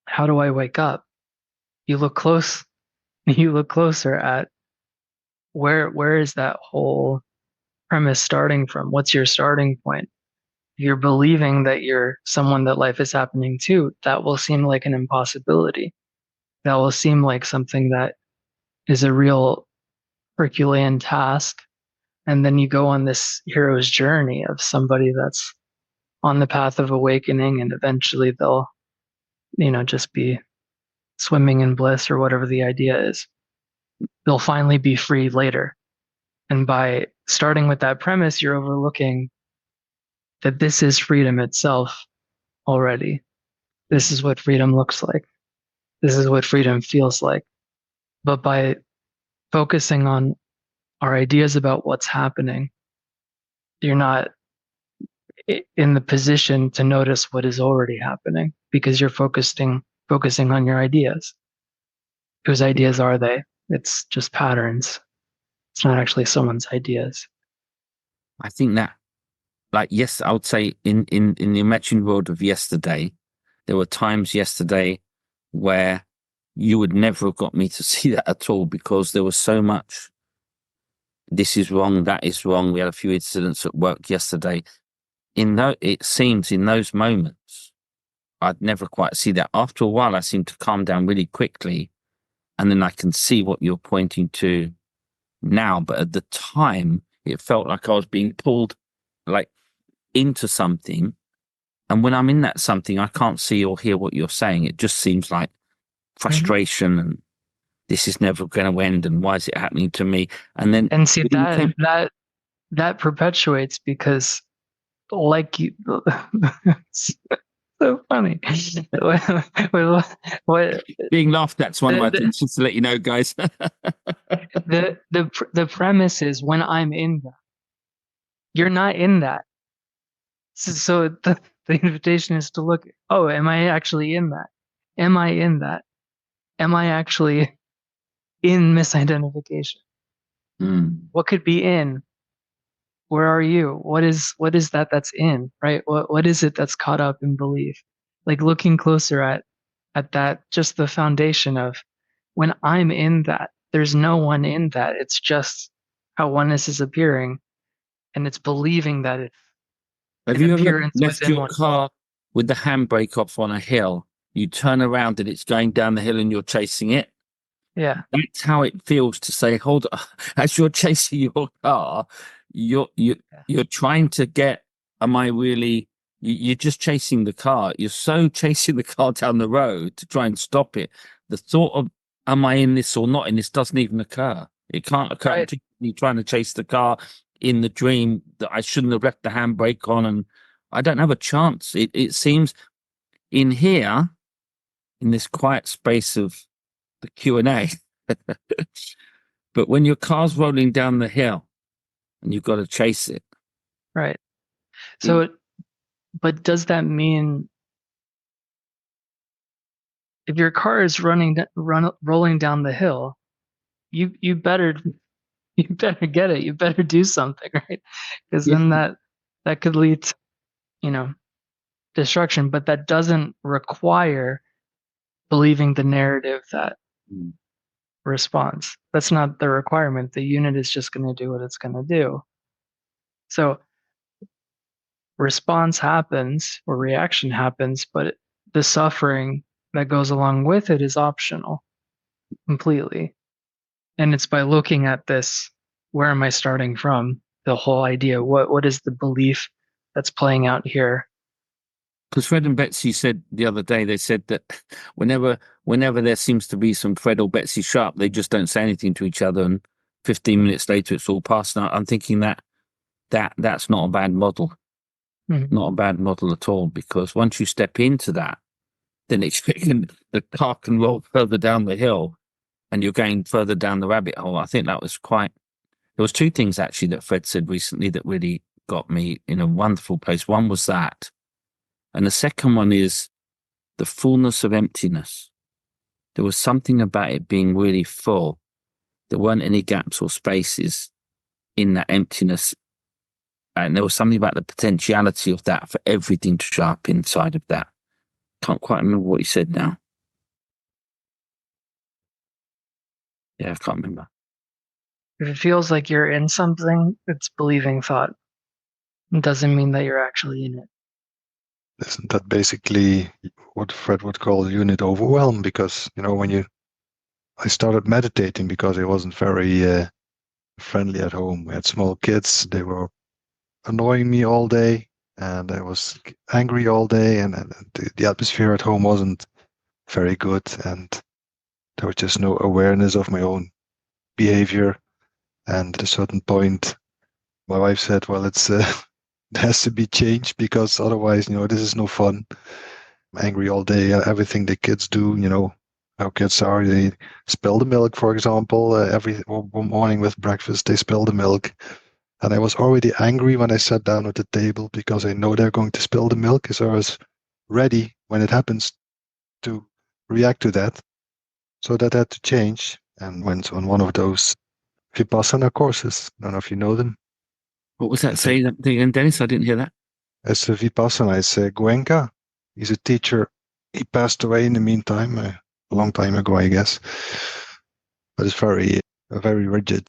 how do I wake up? You look closer at where is that whole premise starting from? What's your starting point? You're believing that you're someone that life is happening to, that will seem like an impossibility. That will seem like something that is a real Herculean task. And then you go on this hero's journey of somebody that's on the path of awakening, and eventually they'll, just be swimming in bliss or whatever the idea is. They'll finally be free later. And by starting with that premise, you're overlooking that this is freedom itself already. This is what freedom looks like. This is what freedom feels like. But by focusing on our ideas about what's happening, you're not in the position to notice what is already happening because you're focusing on your ideas. Whose ideas are they? It's just patterns. It's not actually someone's ideas. I think that, like, yes, I would say in the imagined world of yesterday, there were times yesterday where you would never have got me to see that at all because there was so much, this is wrong, that is wrong. We had a few incidents at work yesterday. It seems in those moments, I'd never quite see that. After a while, I seem to calm down really quickly, and then I can see what you're pointing to now. But at the time, it felt like I was being pulled like into something. And when I'm in that something, I can't see or hear what you're saying. It just seems like frustration and this is never going to end. And why is it happening to me? And see that perpetuates because, like you, it's so funny. what being laughed at's one of my things, just to let you know, guys. the premise is when I'm in that, you're not in that. So the invitation is to look, oh, am I actually in that? Am I in that? Am I actually in misidentification? What could be in? Where are you? What is that that's in, right? What is it that's caught up in belief? Like looking closer at that, just the foundation of when I'm in that, there's no one in that. It's just how oneness is appearing, and it's believing that it's Have you ever left your car with the handbrake off on a hill? You turn around and it's going down the hill and you're chasing it. Yeah. That's how it feels to say, hold on, as you're chasing your car, you're trying to get, am I really, you're just chasing the car. You're so chasing the car down the road to try and stop it. The thought of, am I in this or not in this doesn't even occur. It can't occur until you're trying to chase the car in the dream that I shouldn't have left the handbrake on, and I don't have a chance. It seems in here, in this quiet space of the Q&A, but when your car's rolling down the hill and you've got to chase it. Right. So, but does that mean if your car is rolling down the hill, you better get it. You better do something, right? Because then that could lead to, destruction. But that doesn't require believing the narrative that response. That's not the requirement. The unit is just going to do what it's going to do. So response happens or reaction happens, but the suffering that goes along with it is optional completely. And it's by looking at this, where am I starting from? The whole idea, what is the belief that's playing out here? Because Fred and Betsy said the other day, they said that whenever there seems to be some Fred or Betsy sharp, they just don't say anything to each other, and 15 minutes later it's all past. Now I'm thinking that's not a bad model. Not a bad model at all, because once you step into that, then the car can roll further down the hill and you're going further down the rabbit hole. I think that was there was two things actually that Fred said recently that really got me in a wonderful place. One was that, and the second one is the fullness of emptiness. There was something about it being really full. There weren't any gaps or spaces in that emptiness. And there was something about the potentiality of that for everything to show up inside of that. Can't quite remember what he said now. Yeah, I can't remember. If it feels like you're in something, it's believing thought. It doesn't mean that you're actually in it. Isn't that basically what Fred would call unit overwhelm? Because, I started meditating because I wasn't very friendly at home. We had small kids. They were annoying me all day, and I was angry all day, and the atmosphere at home wasn't very good, and there was just no awareness of my own behavior. And at a certain point, my wife said, well, it has to be changed, because otherwise, this is no fun. I'm angry all day, everything the kids do, how kids are. They spill the milk, for example, every morning with breakfast, they spill the milk. And I was already angry when I sat down at the table, because I know they're going to spill the milk. So I was ready when it happens to react to that. So that had to change, and went on one of those Vipassana courses. I don't know if you know them. What was that? Say that again, Dennis. I didn't hear that. It's a Vipassana. It's Goenka. He's a teacher. He passed away in the meantime, a long time ago, I guess. But it's a very rigid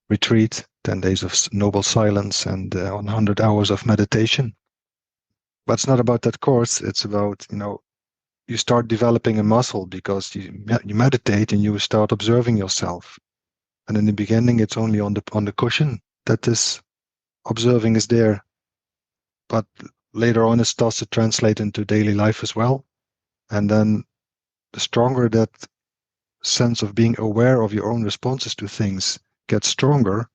retreat, 10 days of noble silence and 100 hours of meditation. But it's not about that course. It's about, you start developing a muscle, because you meditate and you start observing yourself. And in the beginning, it's only on the cushion that this observing is there. But later on, it starts to translate into daily life as well. And then the stronger that sense of being aware of your own responses to things gets stronger,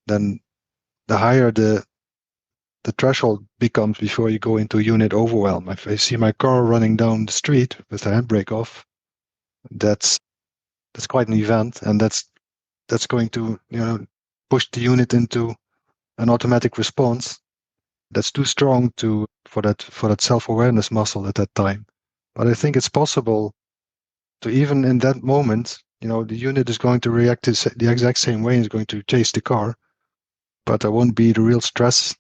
then the higher the threshold becomes before you go into unit overwhelm. If I see my car running down the street with the handbrake off, that's quite an event, and that's going to push the unit into an automatic response that's too strong for that self-awareness muscle at that time. But I think it's possible to, even in that moment, the unit is going to react the exact same way and is going to chase the car, but there won't be the real stress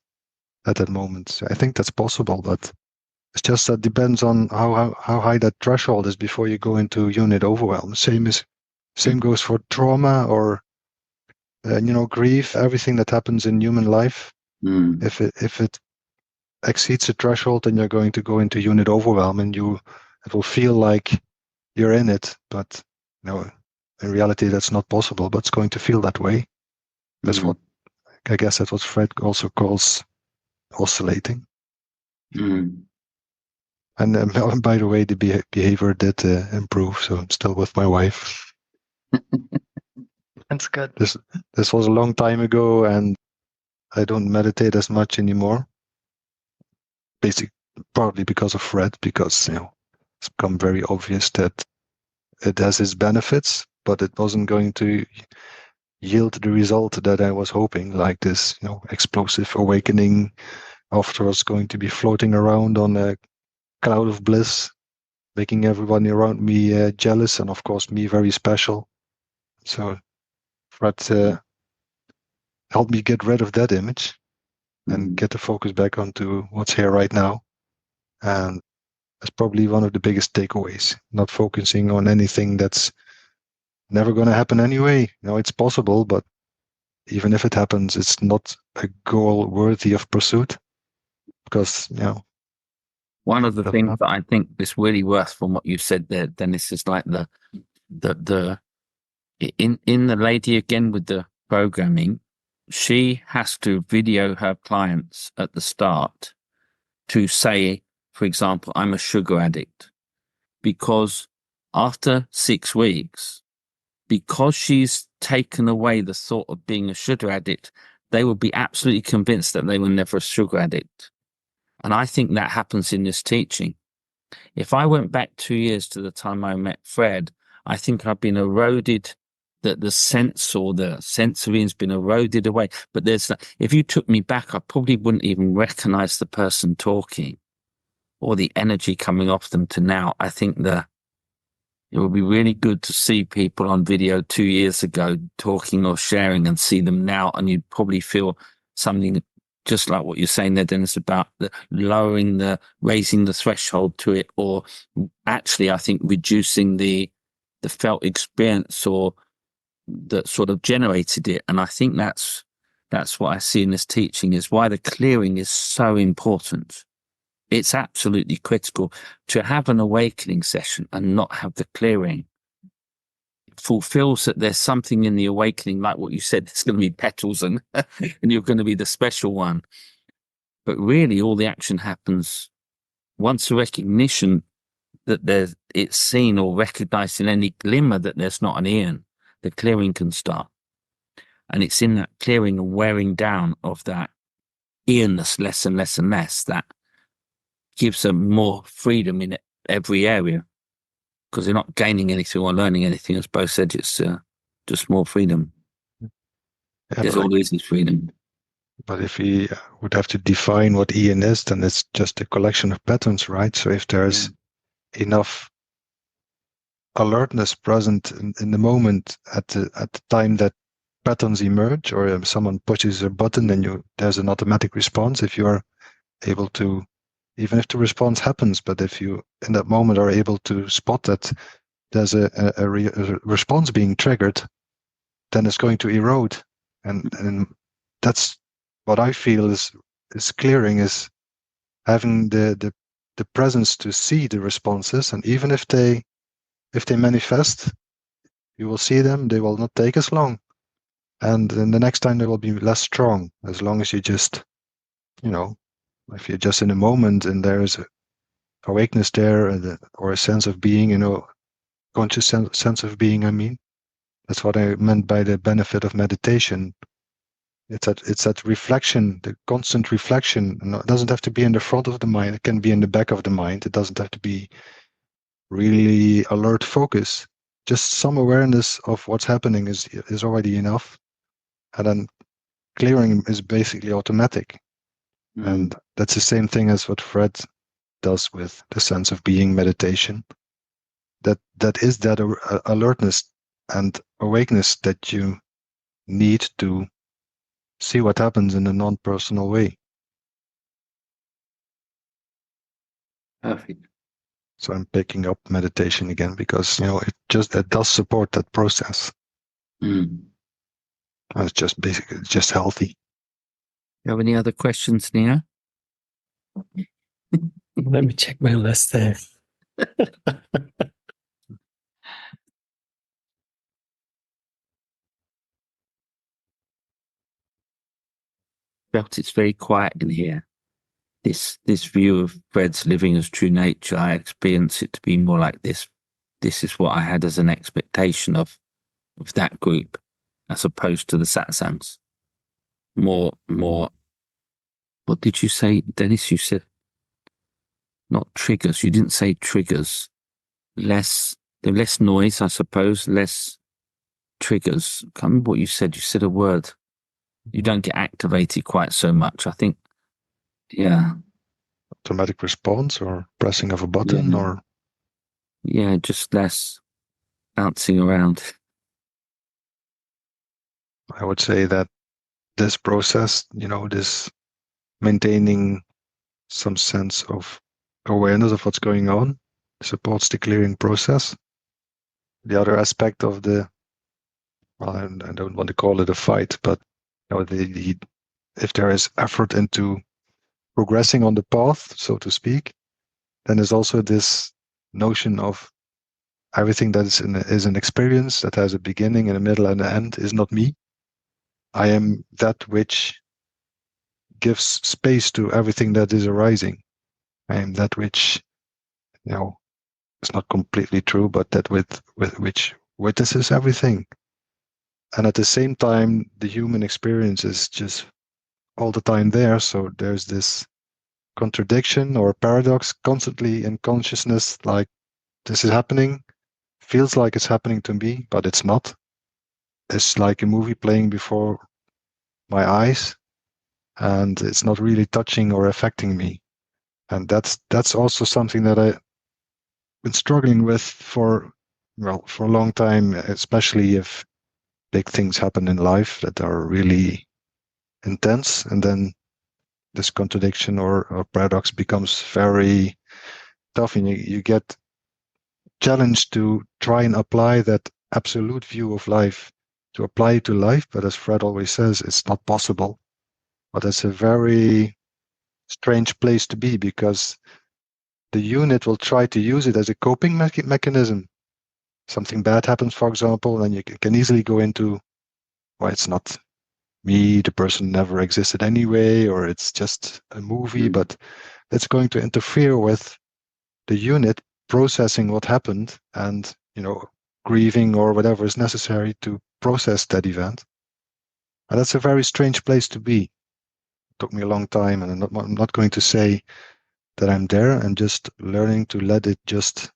at that moment. So I think that's possible, but it's just that depends on how high that threshold is before you go into unit overwhelm. Same goes for trauma or grief, everything that happens in human life. If it exceeds the threshold, then you're going to go into unit overwhelm, and it will feel like you're in it, but in reality that's not possible, but it's going to feel that way. That's what I guess that's what Fred also calls oscillating. And by the way, the behavior did improve, so I'm still with my wife. That's good. This was a long time ago, and I don't meditate as much anymore. Basically, partly because of Fred, because it's become very obvious that it has its benefits, but it wasn't going to yield the result that I was hoping, like this, explosive awakening. Afterwards, going to be floating around on a cloud of bliss, making everyone around me jealous, and of course me very special. So Fred helped me get rid of that image and get the focus back onto what's here right now. And that's probably one of the biggest takeaways, not focusing on anything that's never going to happen anyway. It's possible, but even if it happens, it's not a goal worthy of pursuit, because one of the doesn't things happen. that I think is really worth from what you said there, Dennis, is like the in the lady again with the programming, she has to video her clients at the start to say, for example, I'm a sugar addict, because after 6 weeks, because she's taken away the thought of being a sugar addict, they will be absolutely convinced that they were never a sugar addict. And I think that happens in this teaching. If I went back 2 years to the time I met Fred, I think I've been eroded, that the sense or the sensory's been eroded away. But if you took me back, I probably wouldn't even recognize the person talking or the energy coming off them to now. I think it would be really good to see people on video 2 years ago talking or sharing and see them now. And you'd probably feel something just like what you're saying there, Dennis, about raising the threshold to it, or actually, I think reducing the felt experience or that sort of generated it. And I think that's what I see in this teaching, is why the clearing is so important. It's absolutely critical to have an awakening session and not have the clearing. It fulfills that there's something in the awakening, like what you said, there's going to be petals and you're going to be the special one. But really, all the action happens once the recognition that it's seen or recognized in any glimmer that there's not an Ian, the clearing can start. And it's in that clearing and wearing down of that Ianness less and less and less that gives them more freedom in every area, because they're not gaining anything or learning anything. As both said, it's just more freedom. There's always freedom. But if we would have to define what Ian is, then it's just a collection of patterns, right? So if there's enough alertness present in the moment at the time that patterns emerge, or someone pushes a button and there's an automatic response, if you are able to, even if the response happens, but if you in that moment are able to spot that there's a response being triggered, then it's going to erode. And that's what I feel is clearing, is having the presence to see the responses, and even if they manifest, you will see them. They will not take as long, and then the next time they will be less strong, as long as you just, if you're just in a moment and there is a awakeness there, or a sense of being, conscious sense of being. I mean, that's what I meant by the benefit of meditation. It's that reflection, the constant reflection. And it doesn't have to be in the front of the mind. It can be in the back of the mind. It doesn't have to be really alert focus. Just some awareness of what's happening is already enough. And then clearing is basically automatic. And that's the same thing as what Fred does with the sense of being meditation. That is that alertness and awakeness that you need to see what happens in a non-personal way. Perfect. So I'm picking up meditation again because it does support that process. And it's just basically just healthy. You have any other questions, Nia? Let me check my list there. Felt it's very quiet in here. This view of Fred's living as true nature, I experience it to be more like this. This is what I had as an expectation of that group, as opposed to the satsangs. More. What did you say, Dennis? You said not triggers. You didn't say triggers. Less noise, I suppose. Less triggers. I can't remember what you said. You said a word. You don't get activated quite so much. I think, automatic response or pressing of a button or just less bouncing around. I would say that this process, this maintaining some sense of awareness of what's going on, supports the clearing process. The other aspect of the well, I don't want to call it a fight, but if there is effort into progressing on the path, so to speak, then there's also this notion of everything that is an experience that has a beginning and a middle and an end is not me. I am that which gives space to everything that is arising. I am that which, it's not completely true, but that with which witnesses everything. And at the same time, the human experience is just all the time there. So there's this contradiction or paradox constantly in consciousness, like this is happening, feels like it's happening to me, but it's not. It's like a movie playing before my eyes, and it's not really touching or affecting me. And that's also something that I've been struggling with for a long time, especially if big things happen in life that are really intense, and then this contradiction or paradox becomes very tough, and you get challenged to try and apply that absolute view of life to apply it to life. But as Fred always says, it's not possible. But it's a very strange place to be, because the unit will try to use it as a coping mechanism. Something bad happens, for example, and you can easily go into, well, it's not me, the person never existed anyway, or it's just a movie, but it's going to interfere with the unit processing what happened and, grieving or whatever is necessary to process that event. And that's a very strange place to be. It took me a long time, and I'm not going to say that I'm there. I'm just learning to let it just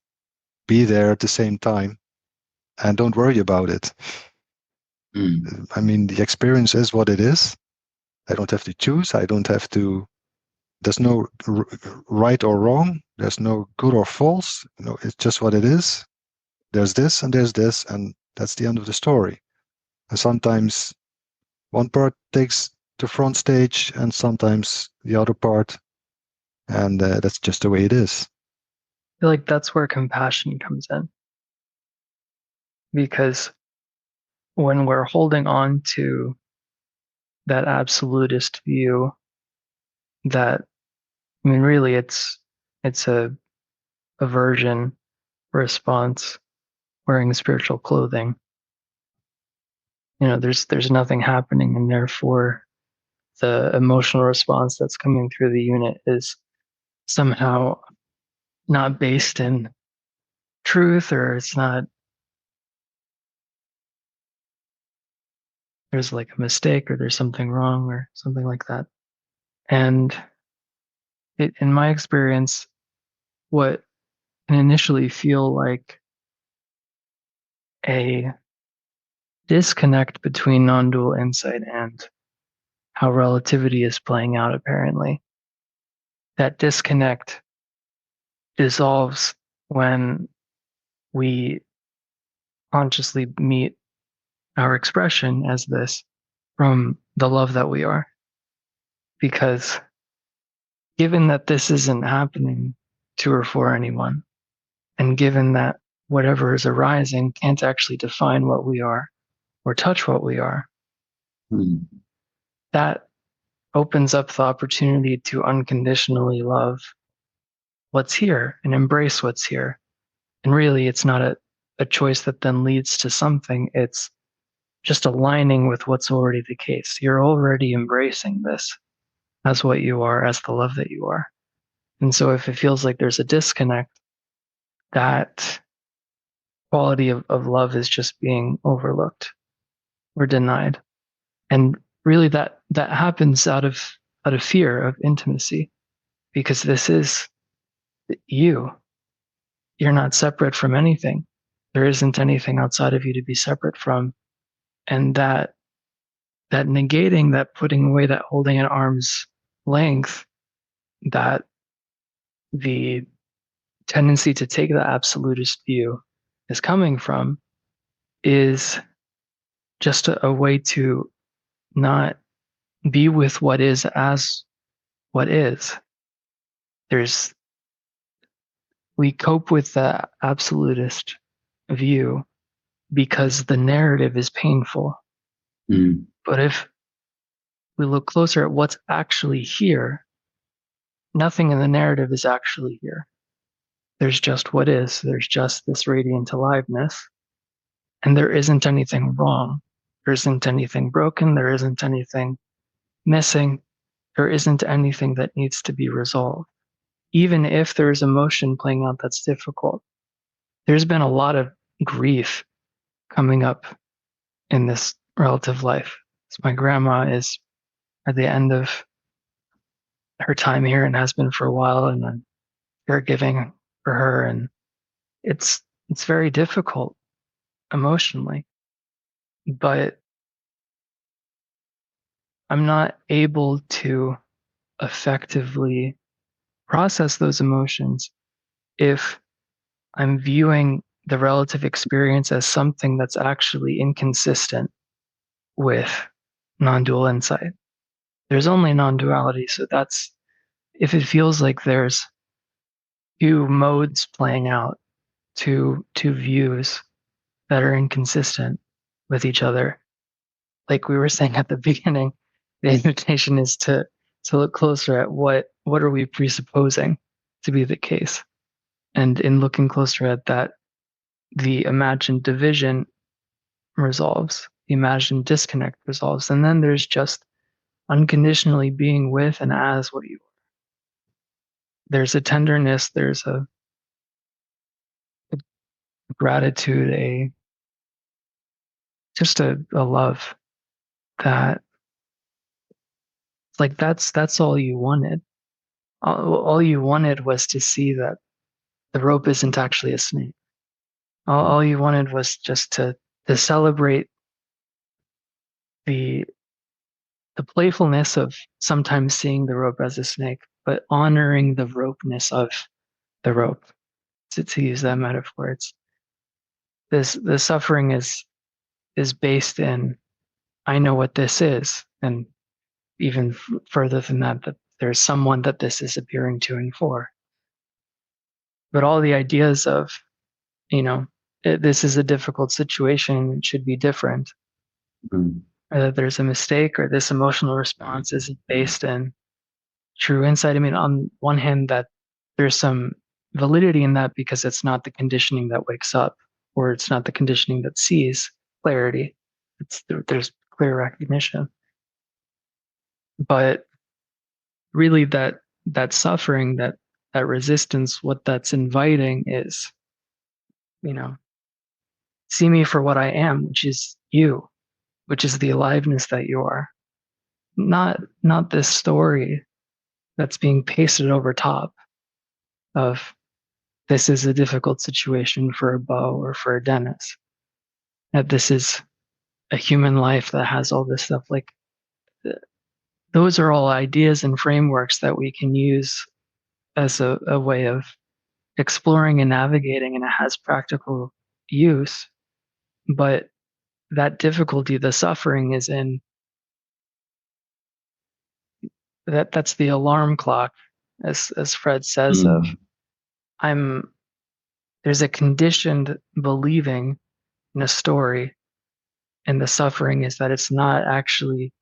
be there at the same time and don't worry about it. I mean, the experience is what it is. I don't have to choose. There's no right or wrong. There's no good or false. It's just what it is. There's this and there's this, and that's the end of the story. And sometimes one part takes the front stage and sometimes the other part. And that's just the way it is. I feel like that's where compassion comes in. Because when we're holding on to that absolutist view, really it's a aversion response wearing spiritual clothing. There's nothing happening, and therefore the emotional response that's coming through the unit is somehow not based in truth, or there's like a mistake, or there's something wrong, or something like that. And in my experience, what can initially feel like a disconnect between non-dual insight and how relativity is playing out, apparently, that disconnect dissolves when we consciously meet our expression as this from the love that we are. Because given that this isn't happening to or for anyone, and given that whatever is arising can't actually define what we are or touch what we are, that opens up the opportunity to unconditionally love what's here and embrace what's here. And really, it's not a choice that then leads to something. It's just aligning with what's already the case. You're already embracing this as what you are, as the love that you are. And so if it feels like there's a disconnect, that quality of love is just being overlooked or denied. And really that happens out of fear of intimacy, because this is you. You're not separate from anything. There isn't anything outside of you to be separate from. And that negating, that putting away, that holding at arm's length, that the tendency to take the absolutist view is coming from, is just a way to not be with what is as what is. We cope with the absolutist view because the narrative is painful. But if we look closer at what's actually here, nothing in the narrative is actually here. There's just what is. There's just this radiant aliveness. And there isn't anything wrong. There isn't anything broken. There isn't anything missing. There isn't anything that needs to be resolved. Even if there's emotion playing out that's difficult, there's been a lot of grief coming up in this relative life. So my grandma is at the end of her time here and has been for a while, and I'm caregiving for her, and it's very difficult emotionally. But I'm not able to effectively process those emotions if I'm viewing the relative experience as something that's actually inconsistent with non-dual insight. There's only non-duality, so that's if it feels like there's two modes playing out, two views that are inconsistent with each other. Like we were saying at the beginning, the invitation is to look closer at what are we presupposing to be the case. And in looking closer at that, the imagined division resolves, the imagined disconnect resolves, and then there's just unconditionally being with and as what you are. There's a tenderness, there's a gratitude, just a love that, like, that's all you wanted. All you wanted was to see that the rope isn't actually a snake. All you wanted was just to celebrate the playfulness of sometimes seeing the rope as a snake, but honoring the ropeness of the rope. To use that metaphor, it's the suffering is based in I know what this is, and even further than that, that there's someone that this is appearing to and for. But all the ideas of, this is a difficult situation, it should be different, or that there's a mistake, or this emotional response isn't based in true insight. I mean, on one hand, that there's some validity in that because it's not the conditioning that wakes up, or it's not the conditioning that sees clarity. There's clear recognition. But really that suffering, that resistance, what that's inviting is, see me for what I am, which is you, which is the aliveness that you are. Not this story that's being pasted over top of this is a difficult situation for a Bo or for a Dennis. That this is a human life that has all this stuff. Like, those are all ideas and frameworks that we can use as a way of exploring and navigating, and it has practical use. But that difficulty, the suffering, is in that's the alarm clock, as Fred says, of there's a conditioned believing in a story, and the suffering is that it's not actually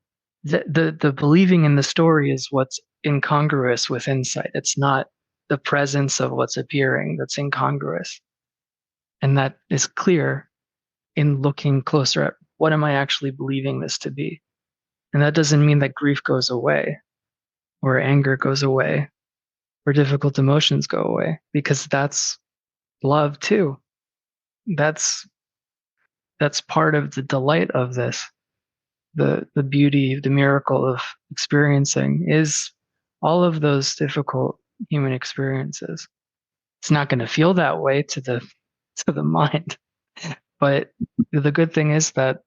the believing in the story is what's incongruous with insight. It's not the presence of what's appearing that's incongruous. And that is clear in looking closer at what am I actually believing this to be. And that doesn't mean that grief goes away, or anger goes away, or difficult emotions go away, because that's love too. That's part of the delight of this. The beauty, the miracle of experiencing is all of those difficult human experiences. It's not going to feel that way to the mind, but the good thing is that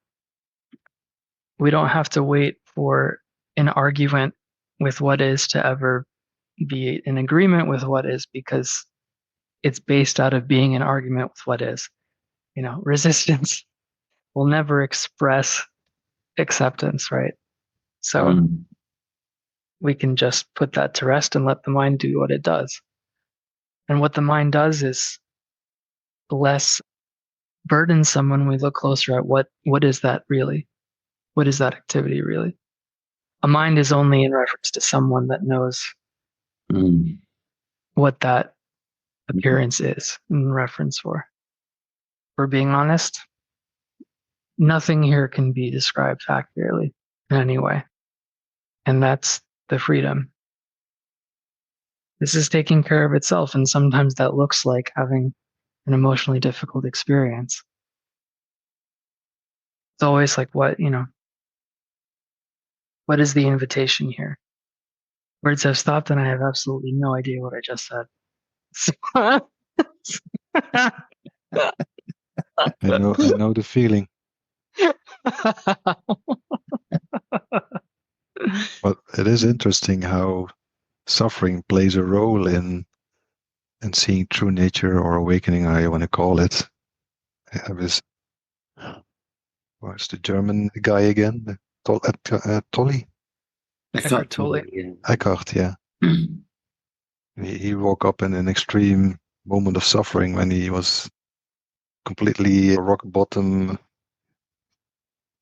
we don't have to wait for an argument with what is to ever be in agreement with what is, because it's based out of being in argument with what is. Resistance will never express acceptance, right? So we can just put that to rest and let the mind do what it does. And what the mind does is less burdensome when we look closer at what is that really? What is that activity really? A mind is only in reference to someone that knows what that appearance is in reference for. If we're being honest, nothing here can be described accurately in any way. And that's the freedom. This is taking care of itself, and sometimes that looks like having an emotionally difficult experience. It's always like, what is the invitation here? Words have stopped, and I have absolutely no idea what I just said. I know the feeling. But it is interesting how suffering plays a role in seeing true nature or awakening, how you want to call it. What's the German guy again? Tolly? Eckhart Tolle. Eckhart, yeah. He woke up in an extreme moment of suffering when he was completely rock bottom,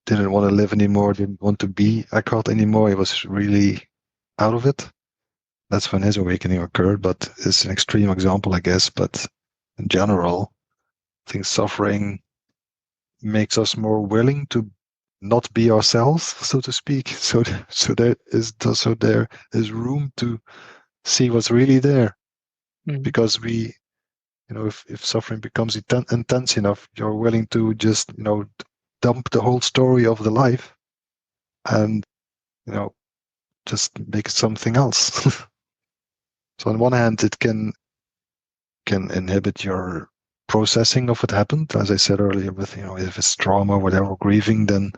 didn't want to live anymore, didn't want to be Eckhart anymore. He was really out of it. That's when his awakening occurred, but it's an extreme example, I guess. But in general, I think suffering makes us more willing to not be ourselves, so to speak. So there is room to see what's really there, because we, if suffering becomes intense enough, you're willing to just dump the whole story of the life and just make it something else. So on one hand, it can inhibit your processing of what happened. As I said earlier, with if it's trauma or whatever, grieving, then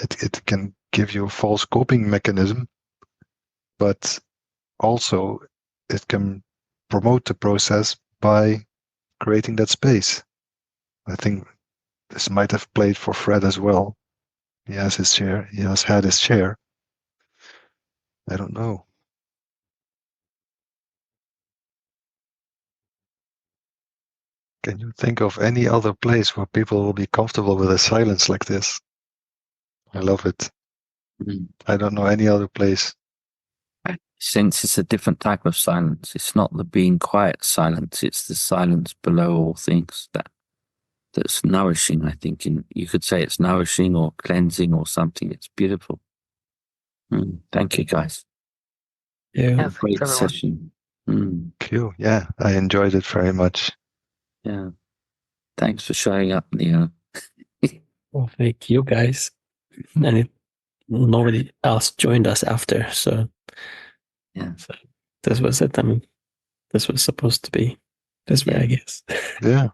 it can give you a false coping mechanism. But also it can promote the process by creating that space. I think this might have played for Fred as well. He has his share. He has had his share. I don't know. Can you think of any other place where people will be comfortable with a silence like this? I love it. I don't know any other place. Since it's a different type of silence, it's not the being quiet silence, it's the silence below all things that's nourishing, I think. You could say it's nourishing or cleansing or something. It's beautiful. Thank you, guys. Yeah, Great session. Thank you. Yeah, I enjoyed it very much. Yeah. Thanks for showing up, Neo. well, thank you guys. And nobody else joined us after, so yeah. So this was it. I mean, this was supposed to be this way, I guess. Yeah.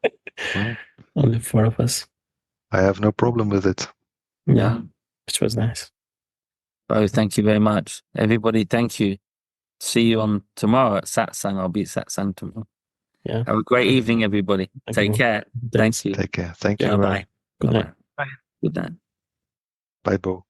Well, only 4 of us. I have no problem with it. Yeah, which was nice. Oh, thank you very much. Everybody, thank you. See you on tomorrow at Satsang. I'll be at Satsang tomorrow. Yeah. Have a great evening, everybody. Take care. Thank you. Take care. Thank you. Bye. Good night. Bye. Good night. Bye, Bo.